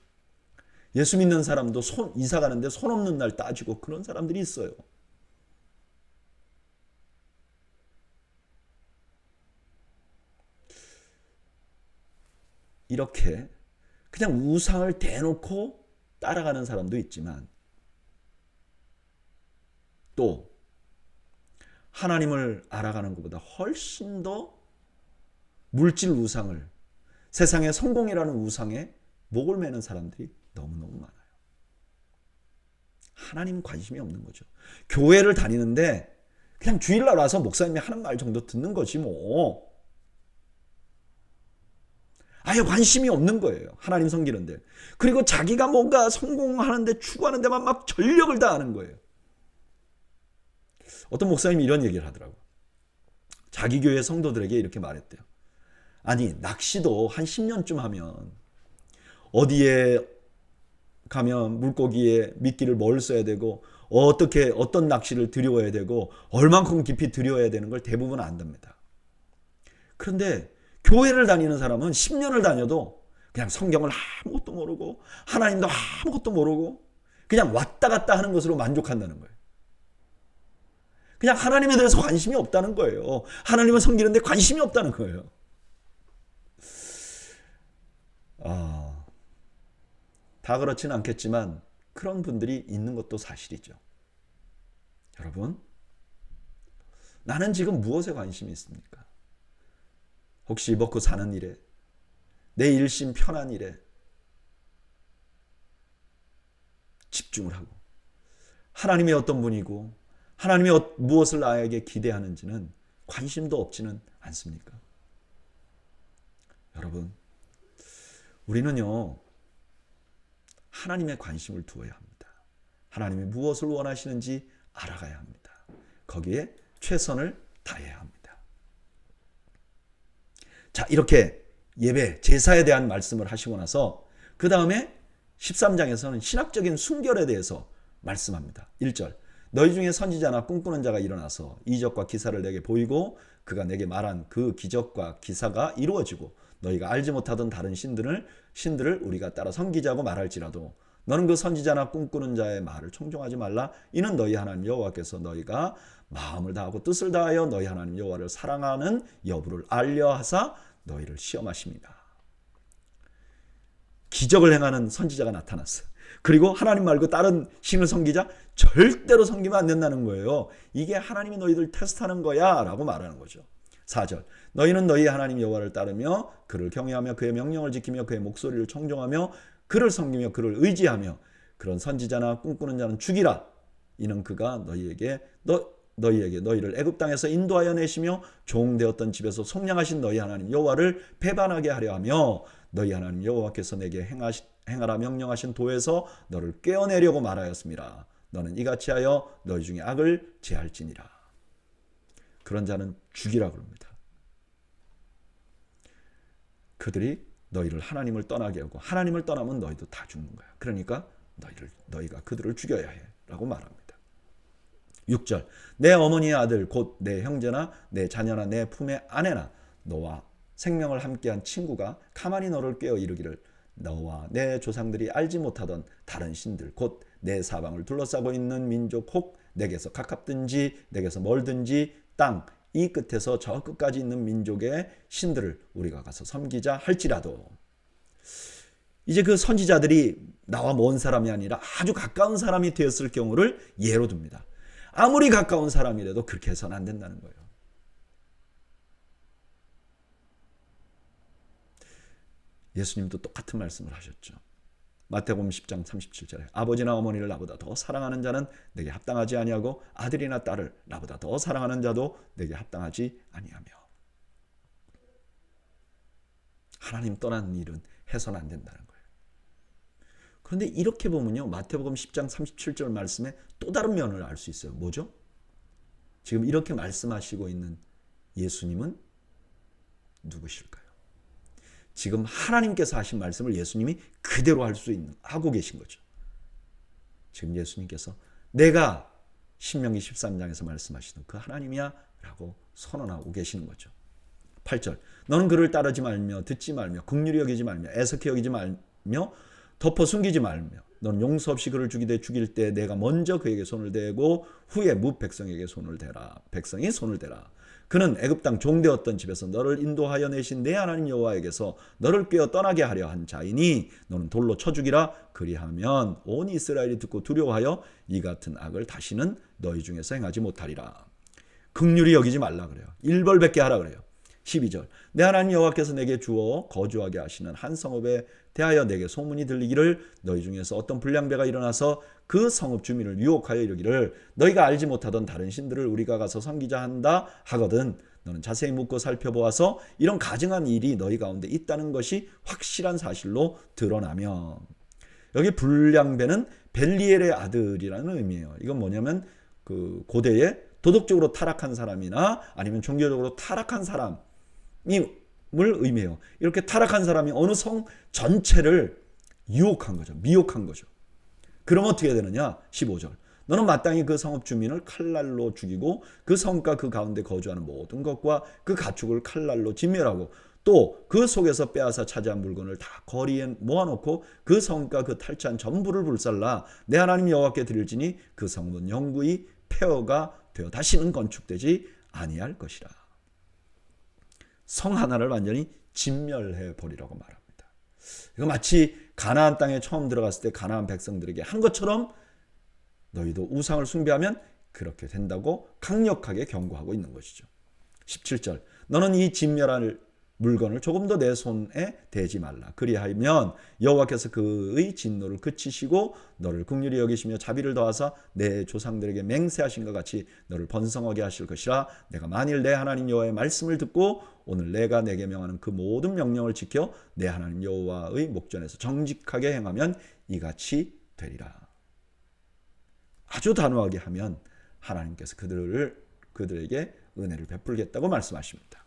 예수 믿는 사람도 이사 가는데 손 없는 날 따지고 그런 사람들이 있어요. 이렇게 그냥 우상을 대놓고 따라가는 사람도 있지만 또 하나님을 알아가는 것보다 훨씬 더 물질 우상을, 세상의 성공이라는 우상에 목을 매는 사람들이 너무너무 많아요. 하나님 관심이 없는 거죠. 교회를 다니는데 그냥 주일날 와서 목사님이 하는 말 정도 듣는 거지 뭐. 아예 관심이 없는 거예요. 하나님 섬기는데. 그리고 자기가 뭔가 성공하는데 추구하는 데만 막 전력을 다하는 거예요. 어떤 목사님이 이런 얘기를 하더라고요. 자기 교회 성도들에게 이렇게 말했대요. 아니, 낚시도 한 10년쯤 하면 어디에 가면 물고기에 미끼를 뭘 써야 되고 어떻게 어떤 낚시를 들여야 되고 얼만큼 깊이 들여야 되는 걸 대부분 안답니다. 그런데 교회를 다니는 사람은 10년을 다녀도 그냥 성경을 아무것도 모르고 하나님도 아무것도 모르고 그냥 왔다 갔다 하는 것으로 만족한다는 거예요. 그냥 하나님에 대해서 관심이 없다는 거예요. 하나님을 섬기는데 관심이 없다는 거예요. 다 그렇지는 않겠지만 그런 분들이 있는 것도 사실이죠. 여러분, 나는 지금 무엇에 관심이 있습니까? 혹시 먹고 사는 일에, 내 일심 편한 일에 집중을 하고 하나님이 어떤 분이고 하나님이 무엇을 나에게 기대하는지는 관심도 없지는 않습니까? 여러분, 우리는요 하나님의 관심을 두어야 합니다. 하나님이 무엇을 원하시는지 알아가야 합니다. 거기에 최선을 다해야 합니다. 자, 이렇게 예배, 제사에 대한 말씀을 하시고 나서 그 다음에 13장에서는 신학적인 순결에 대해서 말씀합니다. 1절, 너희 중에 선지자나 꿈꾸는 자가 일어나서 이적과 기사를 내게 보이고 그가 내게 말한 그 기적과 기사가 이루어지고 너희가 알지 못하던 다른 신들을 우리가 따라 섬기자고 말할지라도 너는 그 선지자나 꿈꾸는 자의 말을 청종하지 말라. 이는 너희 하나님 여호와께서 너희가 마음을 다하고 뜻을 다하여 너희 하나님 여호와를 사랑하는 여부를 알려 하사 너희를 시험하십니다. 기적을 행하는 선지자가 나타났어요. 그리고 하나님 말고 다른 신을 섬기자? 절대로 섬기면 안 된다는 거예요. 이게 하나님이 너희들 테스트하는 거야 라고 말하는 거죠. 4절, 너희는 너희 하나님 여호와를 따르며 그를 경외하며 그의 명령을 지키며 그의 목소리를 청종하며 그를 섬기며 그를 의지하며 그런 선지자나 꿈꾸는 자는 죽이라. 이는 그가 너희에게 너희를 애굽 땅에서 인도하여 내시며 종되었던 집에서 속량하신 너희 하나님 여호와를 배반하게 하려 하며 너희 하나님 여호와께서 내게 행하라 명령하신 도에서 너를 꿰어내려고 말하였습니다. 너는 이같이 하여 너희 중에 악을 제할지니라. 그런 자는 죽이라 그럽니다. 그들이 너희를 하나님을 떠나게 하고 하나님을 떠나면 너희도 다 죽는 거야. 그러니까 너희가 그들을 죽여야 해 라고 말합니다. 6절, 내 어머니의 아들 곧 내 형제나 내 자녀나 내 품의 아내나 너와 생명을 함께한 친구가 가만히 너를 깨어 이르기를 너와 내 조상들이 알지 못하던 다른 신들 곧 내 사방을 둘러싸고 있는 민족 혹 내게서 가깝든지 내게서 멀든지 땅 이 끝에서 저 끝까지 있는 민족의 신들을 우리가 가서 섬기자 할지라도. 이제 그 선지자들이 나와 먼 사람이 아니라 아주 가까운 사람이 되었을 경우를 예로 듭니다. 아무리 가까운 사람이라도 그렇게 해서는 안 된다는 거예요. 예수님도 똑같은 말씀을 하셨죠. 마태복음 10장 37절에 아버지나 어머니를 나보다 더 사랑하는 자는 내게 합당하지 아니하고 아들이나 딸을 나보다 더 사랑하는 자도 내게 합당하지 아니하며. 하나님 떠나는 일은 해서는 안 된다는 거예요. 그런데 이렇게 보면요, 마태복음 10장 37절 말씀에 또 다른 면을 알 수 있어요. 뭐죠? 지금 이렇게 말씀하시고 있는 예수님은 누구실까요? 지금 하나님께서 하신 말씀을 예수님이 그대로 하고 계신 거죠. 지금 예수님께서 내가 신명기 13장에서 말씀하시는 그 하나님이야 라고 선언하고 계시는 거죠. 8절, 너는 그를 따르지 말며 듣지 말며 긍휼히 여기지 말며 애석히 여기지 말며 덮어 숨기지 말며 너는 용서 없이 그를 죽일 때 내가 먼저 그에게 손을 대고 후에 뭇 백성에게 손을 대라. 백성이 손을 대라. 그는 애굽 땅 종되었던 집에서 너를 인도하여 내신 내 하나님 여호와에게서 너를 꿰어 떠나게 하려 한 자이니 너는 돌로 쳐 죽이라. 그리하면 온 이스라엘이 듣고 두려워하여 이 같은 악을 다시는 너희 중에서 행하지 못하리라. 긍휼히 여기지 말라 그래요. 일벌백계 하라 그래요. 12절, 내 하나님 여호와께서 내게 주어 거주하게 하시는 한 성읍에 대하여 내게 소문이 들리기를 너희 중에서 어떤 불량배가 일어나서 그 성읍 주민을 유혹하여 이르기를 너희가 알지 못하던 다른 신들을 우리가 가서 섬기자 한다 하거든 너는 자세히 묻고 살펴보아서 이런 가증한 일이 너희 가운데 있다는 것이 확실한 사실로 드러나며. 여기 불량배는 벨리엘의 아들이라는 의미예요. 이건 뭐냐면 그 고대에 도덕적으로 타락한 사람이나 아니면 종교적으로 타락한 사람을 의미해요. 이렇게 타락한 사람이 어느 성 전체를 유혹한 거죠. 미혹한 거죠. 그럼 어떻게 되느냐? 15절. 너는 마땅히 그 성읍 주민을 칼날로 죽이고 그 성과 그 가운데 거주하는 모든 것과 그 가축을 칼날로 진멸하고 또 그 속에서 빼앗아 차지한 물건을 다 거리에 모아놓고 그 성과 그 탈취한 전부를 불살라 내 하나님 여호와께 드릴지니 그 성은 영구히 폐허가 되어 다시는 건축되지 아니할 것이라. 성 하나를 완전히 진멸해 버리라고 말합니다. 이거 마치 가나안 땅에 처음 들어갔을 때 가나안 백성들에게 한 것처럼 너희도 우상을 숭배하면 그렇게 된다고 강력하게 경고하고 있는 것이죠. 17절. 너는 이 진멸할 물건을 조금도 내 손에 대지 말라. 그리하면 여호와께서 그의 진노를 그치시고 너를 긍휼히 여기시며 자비를 더하사 내 조상들에게 맹세하신 것 같이 너를 번성하게 하실 것이라. 내가 만일 내 하나님 여호와의 말씀을 듣고 오늘 내가 내게 명하는 그 모든 명령을 지켜 내 하나님 여호와의 목전에서 정직하게 행하면 이같이 되리라. 아주 단호하게 하면 하나님께서 그들에게 은혜를 베풀겠다고 말씀하십니다.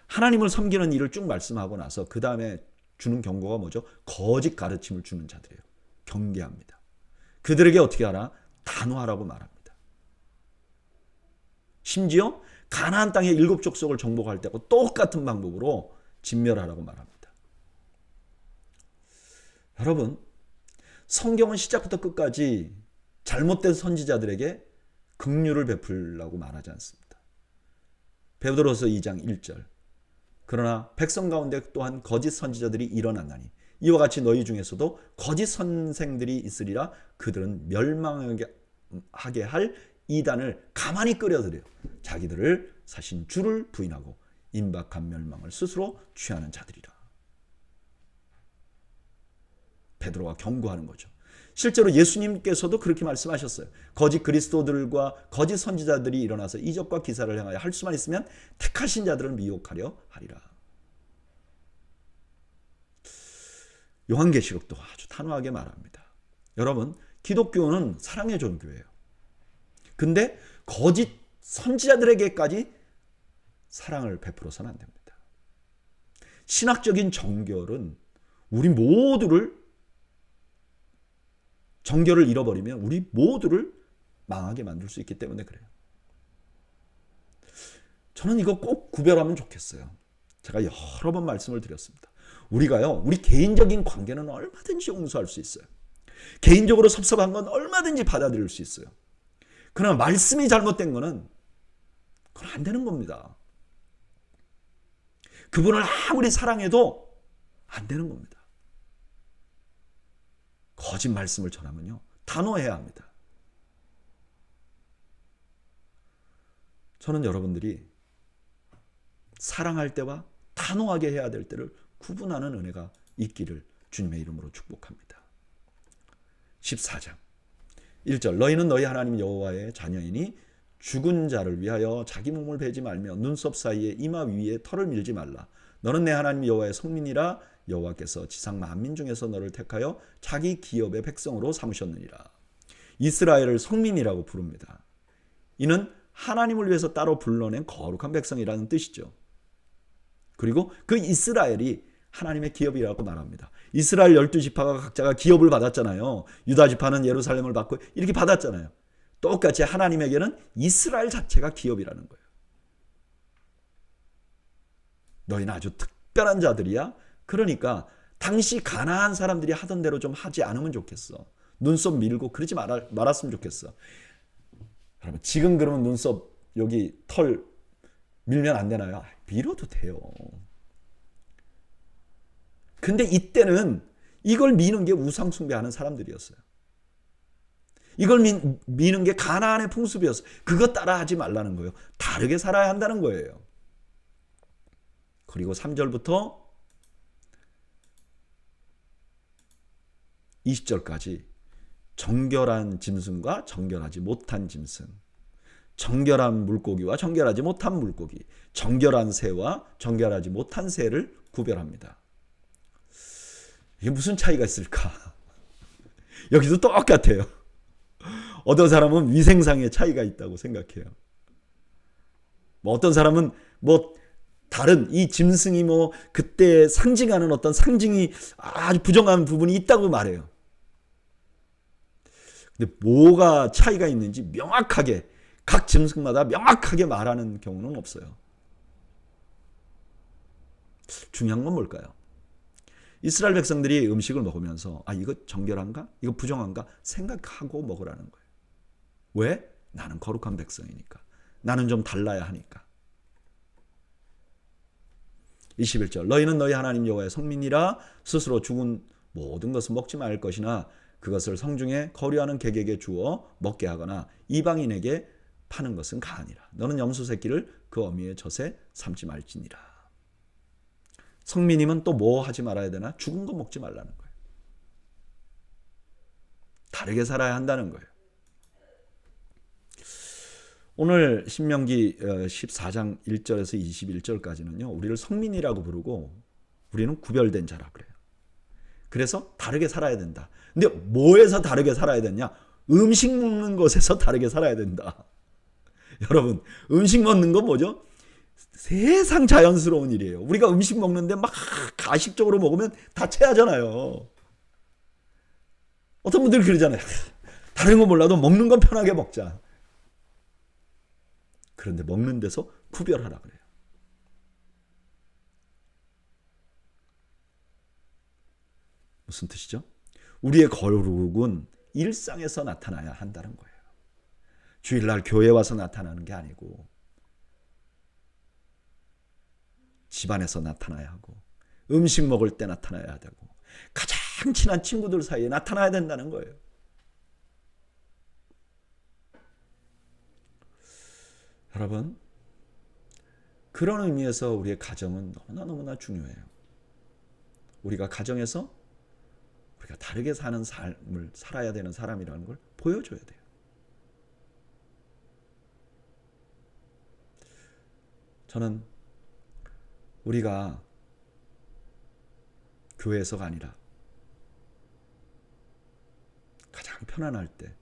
하나님을 섬기는 일을 쭉 말씀하고 나서 그 다음에 주는 경고가 뭐죠? 거짓 가르침을 주는 자들이에요. 경계합니다. 그들에게 어떻게 하라? 단호하라고 말합니다. 심지어 가나안 땅의 7 족속을 정복할 때하고 똑같은 방법으로 진멸하라고 말합니다. 여러분, 성경은 시작부터 끝까지 잘못된 선지자들에게 긍휼을 베풀라고 말하지 않습니다. 베드로서 2장 1절. 그러나 백성 가운데 또한 거짓 선지자들이 일어나나니 이와 같이 너희 중에서도 거짓 선생들이 있으리라. 그들은 멸망하게 할 이단을 가만히 끌어들여 자기들을 사신 주를 부인하고 임박한 멸망을 스스로 취하는 자들이라. 베드로가 경고하는 거죠. 실제로 예수님께서도 그렇게 말씀하셨어요. 거짓 그리스도들과 거짓 선지자들이 일어나서 이적과 기사를 행하여 할 수만 있으면 택하신 자들을 미혹하려 하리라. 요한계시록도 아주 단호하게 말합니다. 여러분, 기독교는 사랑의 종교예요. 근데 거짓 선지자들에게까지 사랑을 베풀어서는 안 됩니다. 신학적인 정결은 우리 모두를 정결을 잃어버리면 우리 모두를 망하게 만들 수 있기 때문에 그래요. 저는 이거 꼭 구별하면 좋겠어요. 제가 여러 번 말씀을 드렸습니다. 우리가요, 우리 개인적인 관계는 얼마든지 용서할 수 있어요. 개인적으로 섭섭한 건 얼마든지 받아들일 수 있어요. 그러나 말씀이 잘못된 거는 그건 안 되는 겁니다. 그분을 아무리 사랑해도 안 되는 겁니다. 거짓 말씀을 전하면요, 단호해야 합니다. 저는 여러분들이 사랑할 때와 단호하게 해야 될 때를 구분하는 은혜가 있기를 주님의 이름으로 축복합니다. 14장 1절. 너희는 너희 하나님 여호와의 자녀이니 죽은 자를 위하여 자기 몸을 베지 말며 눈썹 사이에 이마 위에 털을 밀지 말라. 너는 내 하나님 여호와의 성민이라. 여호와께서 지상 만민 중에서 너를 택하여 자기 기업의 백성으로 삼으셨느니라. 이스라엘을 성민이라고 부릅니다. 이는 하나님을 위해서 따로 불러낸 거룩한 백성이라는 뜻이죠. 그리고 그 이스라엘이 하나님의 기업이라고 말합니다. 이스라엘 12지파가 각자가 기업을 받았잖아요. 유다 지파는 예루살렘을 받고 이렇게 받았잖아요. 똑같이 하나님에게는 이스라엘 자체가 기업이라는 거예요. 너희는 아주 특별한 자들이야. 그러니까 당시 가나안 사람들이 하던 대로 좀 하지 않으면 좋겠어. 눈썹 밀고 그러지 말았으면 좋겠어. 여러분, 지금 그러면 눈썹 여기 털 밀면 안 되나요? 밀어도 돼요. 근데 이때는 이걸 미는 게 우상 숭배하는 사람들이었어요. 이걸 미는 게 가나안의 풍습이었어요. 그거 따라 하지 말라는 거예요. 다르게 살아야 한다는 거예요. 그리고 3절부터 20절까지 정결한 짐승과 정결하지 못한 짐승, 정결한 물고기와 정결하지 못한 물고기, 정결한 새와 정결하지 못한 새를 구별합니다. 이게 무슨 차이가 있을까? 여기도 똑같아요. 어떤 사람은 위생상의 차이가 있다고 생각해요. 어떤 사람은 다른 이 짐승이 그때 상징하는 어떤 상징이 아주 부정한 부분이 있다고 말해요. 근데 뭐가 차이가 있는지 명확하게 각 짐승마다 명확하게 말하는 경우는 없어요. 중요한 건 뭘까요? 이스라엘 백성들이 음식을 먹으면서 이거 정결한가? 이거 부정한가? 생각하고 먹으라는 거예요. 왜? 나는 거룩한 백성이니까. 나는 좀 달라야 하니까. 21절 너희는 너희 하나님 여호와의 성민이라 스스로 죽은 모든 것을 먹지 말 것이나 그것을 성중에 거류하는 객에게 주어 먹게 하거나 이방인에게 파는 것은 가하니라. 너는 염소 새끼를 그 어미의 젖에 삼지 말지니라. 성민이면 또 뭐 하지 말아야 되나? 죽은 거 먹지 말라는 거예요. 다르게 살아야 한다는 거예요. 오늘 신명기 14장 1절에서 21절까지는요. 우리를 성민이라고 부르고 우리는 구별된 자라 그래요. 그래서 다르게 살아야 된다. 근데 뭐에서 다르게 살아야 되냐? 음식 먹는 것에서 다르게 살아야 된다. 여러분, 음식 먹는 건 뭐죠? 세상 자연스러운 일이에요. 우리가 음식 먹는데 막 가식적으로 먹으면 다 체하잖아요. 어떤 분들이 그러잖아요. 다른 건 몰라도 먹는 건 편하게 먹자. 그런데 먹는 데서 구별하라 그래요. 무슨 뜻이죠? 우리의 거룩은 일상에서 나타나야 한다는 거예요. 주일날 교회 와서 나타나는 게 아니고 집안에서 나타나야 하고 음식 먹을 때 나타나야 되고 가장 친한 친구들 사이에 나타나야 된다는 거예요. 여러분, 그런 의미에서 우리의 가정은 너무나 중요해요. 우리가 가정에서 우리가 다르게 사는 삶을 살아야 되는 사람이라는 걸 보여줘야 돼요. 저는 우리가 교회에서가 아니라 가장 편안할 때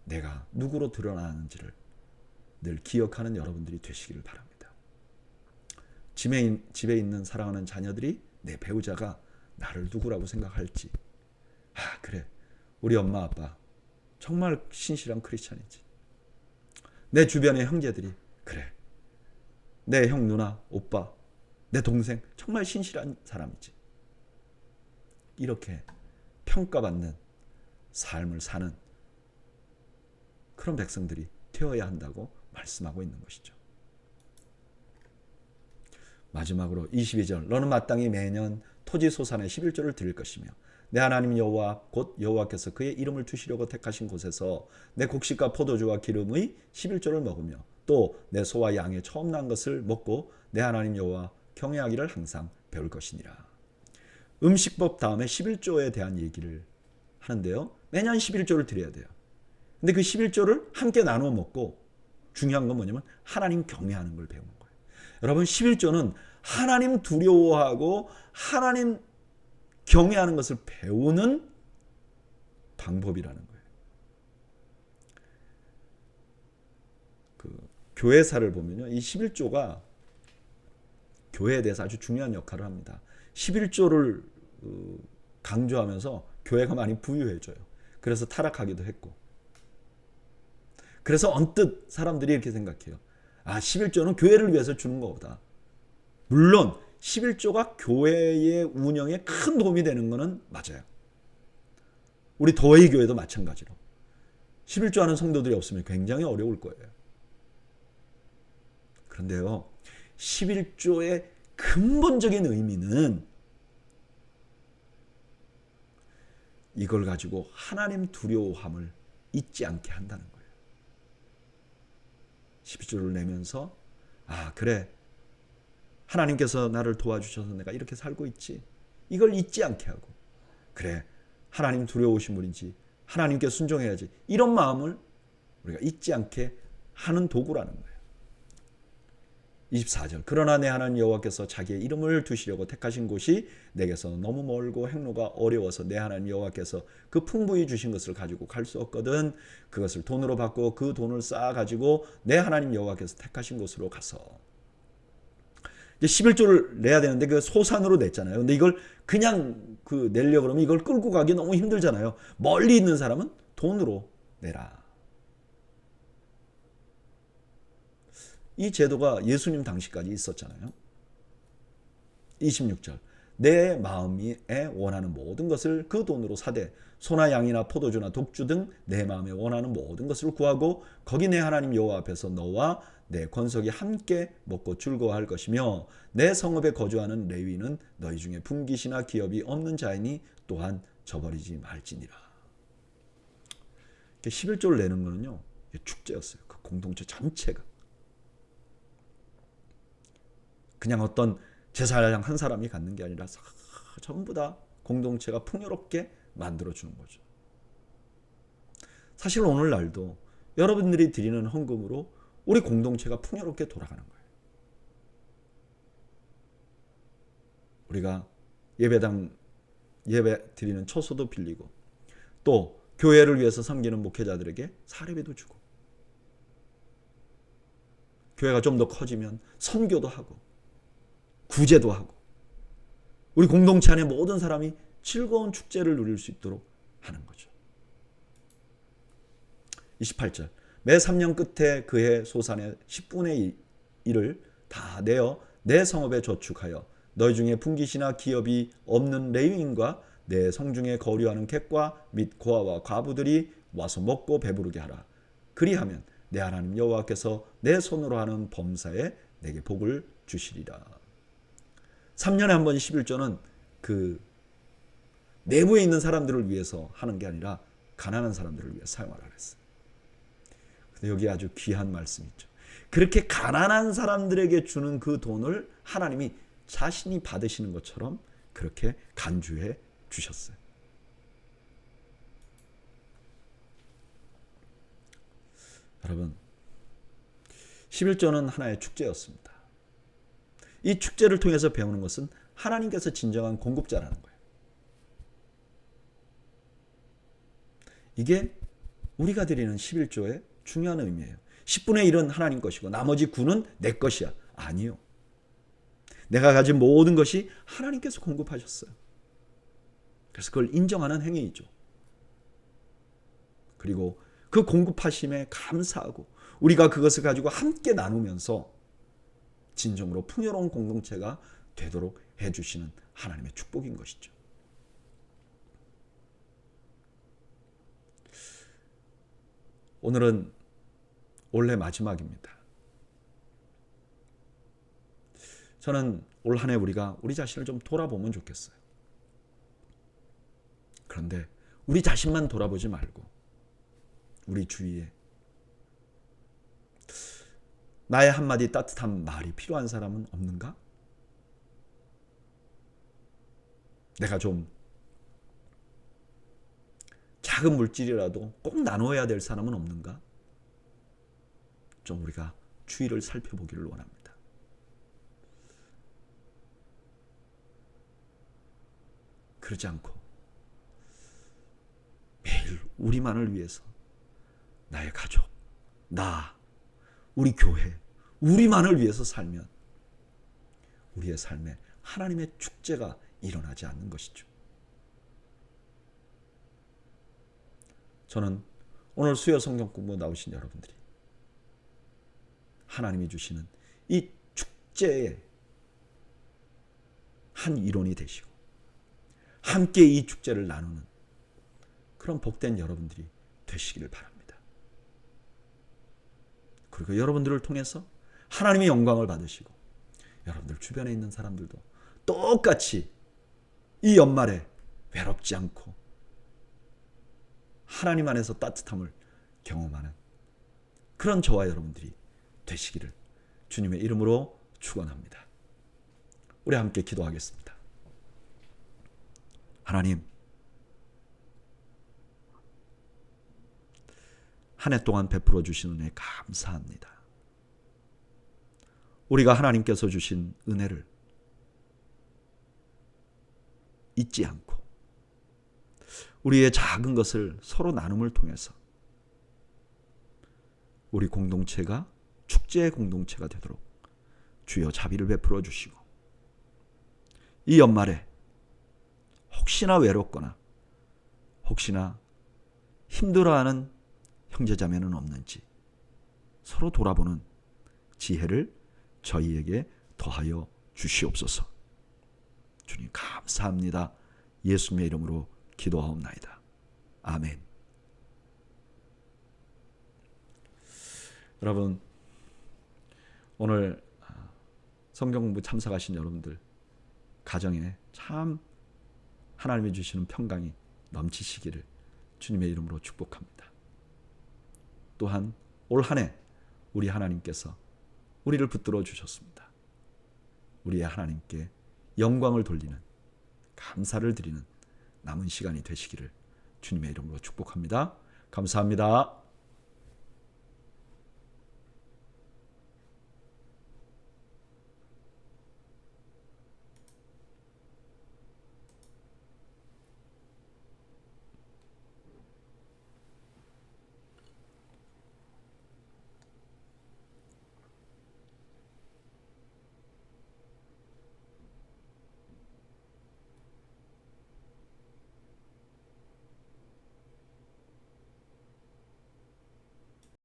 내가 누구로 드러나는지를 늘 기억하는 여러분들이 되시기를 바랍니다. 집에 있는 사랑하는 자녀들이 내 배우자가 나를 누구라고 생각할지, 그래, 우리 엄마 아빠 정말 신실한 크리스찬이지. 내 주변의 형제들이, 그래, 내 형 누나 오빠 내 동생 정말 신실한 사람이지. 이렇게 평가받는 삶을 사는 그런 백성들이 되어야 한다고 말씀하고 있는 것이죠. 마지막으로 22절 너는 마땅히 매년 토지 소산의 11조를 드릴 것이며 내 하나님 여호와 곧 여호와께서 그의 이름을 두시려고 택하신 곳에서 내 곡식과 포도주와 기름의 11조를 먹으며 또 내 소와 양의 처음 난 것을 먹고 내 하나님 여호와 경외하기를 항상 배울 것이니라. 음식법 다음에 11조에 대한 얘기를 하는데요. 매년 11조를 드려야 돼요. 근데 그 11조를 함께 나눠 먹고 중요한 건 뭐냐면 하나님 경외하는 걸 배우는 거예요. 여러분, 11조는 하나님 두려워하고 하나님 경외하는 것을 배우는 방법이라는 거예요. 그 교회사를 보면요. 이 11조가 교회에 대해서 아주 중요한 역할을 합니다. 11조를 강조하면서 교회가 많이 부유해져요. 그래서 타락하기도 했고. 그래서 언뜻 사람들이 이렇게 생각해요. 11조는 교회를 위해서 주는 거다. 물론 11조가 교회의 운영에 큰 도움이 되는 것은 맞아요. 우리 더웨이 교회도 마찬가지로 11조 하는 성도들이 없으면 굉장히 어려울 거예요. 그런데요, 11조의 근본적인 의미는 이걸 가지고 하나님 두려워함을 잊지 않게 한다는 거예요. 11조를 내면서 그래, 하나님께서 나를 도와주셔서 내가 이렇게 살고 있지. 이걸 잊지 않게 하고, 그래, 하나님 두려우신 분인지 하나님께 순종해야지. 이런 마음을 우리가 잊지 않게 하는 도구라는 거예요. 24절 그러나 내 하나님 여호와께서 자기의 이름을 두시려고 택하신 곳이 내게서 너무 멀고 행로가 어려워서 내 하나님 여호와께서 그 풍부히 주신 것을 가지고 갈 수 없거든 그것을 돈으로 받고 그 돈을 쌓아 가지고 내 하나님 여호와께서 택하신 곳으로 가서. 이제 11조를 내야 되는데 그 소산으로 냈잖아요. 근데 이걸 그냥 내려고 그러면 이걸 끌고 가기 너무 힘들잖아요. 멀리 있는 사람은 돈으로 내라. 이 제도가 예수님 당시까지 있었잖아요. 26절. 내 마음에 원하는 모든 것을 그 돈으로 사되 소나 양이나 포도주나 독주 등 내 마음에 원하는 모든 것을 구하고 거기 내 하나님 여호와 앞에서 너와 내 권속이 함께 먹고 즐거워할 것이며 내 성읍에 거주하는 레위는 너희 중에 분깃이나 기업이 없는 자이니 또한 저버리지 말지니라. 11조를 내는 거는요, 축제였어요. 그 공동체 전체가. 그냥 어떤 제사장 한 사람이 갖는 게 아니라 전부 다 공동체가 풍요롭게 만들어주는 거죠. 사실 오늘날도 여러분들이 드리는 헌금으로 우리 공동체가 풍요롭게 돌아가는 거예요. 우리가 예배 드리는 처소도 빌리고 또 교회를 위해서 섬기는 목회자들에게 사례비도 주고 교회가 좀 더 커지면 선교도 하고 구제도 하고 우리 공동체 안에 모든 사람이 즐거운 축제를 누릴 수 있도록 하는 거죠. 28절. 매 3년 끝에 그해 소산의 10분의 1을 다 내어 내 성읍에 저축하여 너희 중에 분깃이나 기업이 없는 레위인과 내 성중에 거류하는 객과 및 고아와 과부들이 와서 먹고 배부르게 하라. 그리하면 내 하나님 여호와께서 내 손으로 하는 범사에 내게 복을 주시리라. 3년에 한 번 11조는 그 내부에 있는 사람들을 위해서 하는 게 아니라 가난한 사람들을 위해 사용하라 그랬어요. 근데 여기 아주 귀한 말씀이 있죠. 그렇게 가난한 사람들에게 주는 그 돈을 하나님이 자신이 받으시는 것처럼 그렇게 간주해 주셨어요. 여러분, 11조는 하나의 축제였습니다. 이 축제를 통해서 배우는 것은 하나님께서 진정한 공급자라는 거예요. 이게 우리가 드리는 11조의 중요한 의미예요. 10분의 1은 하나님 것이고 나머지 9는 내 것이야. 아니요. 내가 가진 모든 것이 하나님께서 공급하셨어요. 그래서 그걸 인정하는 행위이죠. 그리고 그 공급하심에 감사하고 우리가 그것을 가지고 함께 나누면서 진정으로 풍요로운 공동체가 되도록 해주시는 하나님의 축복인 것이죠. 오늘은 올해 마지막입니다. 저는 올 한 해 우리가 우리 자신을 좀 돌아보면 좋겠어요. 그런데 우리 자신만 돌아보지 말고 우리 주위에 나의 한마디 따뜻한 말이 필요한 사람은 없는가? 내가 좀 작은 물질이라도 꼭 나눠야 될 사람은 없는가? 좀 우리가 주위를 살펴보기를 원합니다. 그러지 않고 매일 우리만을 위해서 나의 가족, 나, 우리 교회, 우리만을 위해서 살면 우리의 삶에 하나님의 축제가 일어나지 않는 것이죠. 저는 오늘 수요 성경 공부 나오신 여러분들이 하나님이 주시는 이 축제의 한 일원이 되시고 함께 이 축제를 나누는 그런 복된 여러분들이 되시기를 바랍니다. 그리고 여러분들을 통해서 하나님의 영광을 받으시고 여러분들 주변에 있는 사람들도 똑같이 이 연말에 외롭지 않고 하나님 안에서 따뜻함을 경험하는 그런 저와 여러분들이 되시기를 주님의 이름으로 축원합니다. 우리 함께 기도하겠습니다. 하나님, 한 해 동안 베풀어 주신 은혜 감사합니다. 우리가 하나님께서 주신 은혜를 잊지 않고 우리의 작은 것을 서로 나눔을 통해서 우리 공동체가 축제의 공동체가 되도록 주여 자비를 베풀어 주시고 이 연말에 혹시나 외롭거나 혹시나 힘들어하는 형제자매는 없는지 서로 돌아보는 지혜를 저희에게 더하여 주시옵소서. 주님 감사합니다. 예수님의 이름으로 기도하옵나이다. 아멘. 여러분, 오늘 성경 공부 참석하신 여러분들 가정에 참 하나님이 주시는 평강이 넘치시기를 주님의 이름으로 축복합니다. 또한 올 한 해 우리 하나님께서 우리를 붙들어 주셨습니다. 우리의 하나님께 영광을 돌리는, 감사를 드리는 남은 시간이 되시기를 주님의 이름으로 축복합니다. 감사합니다.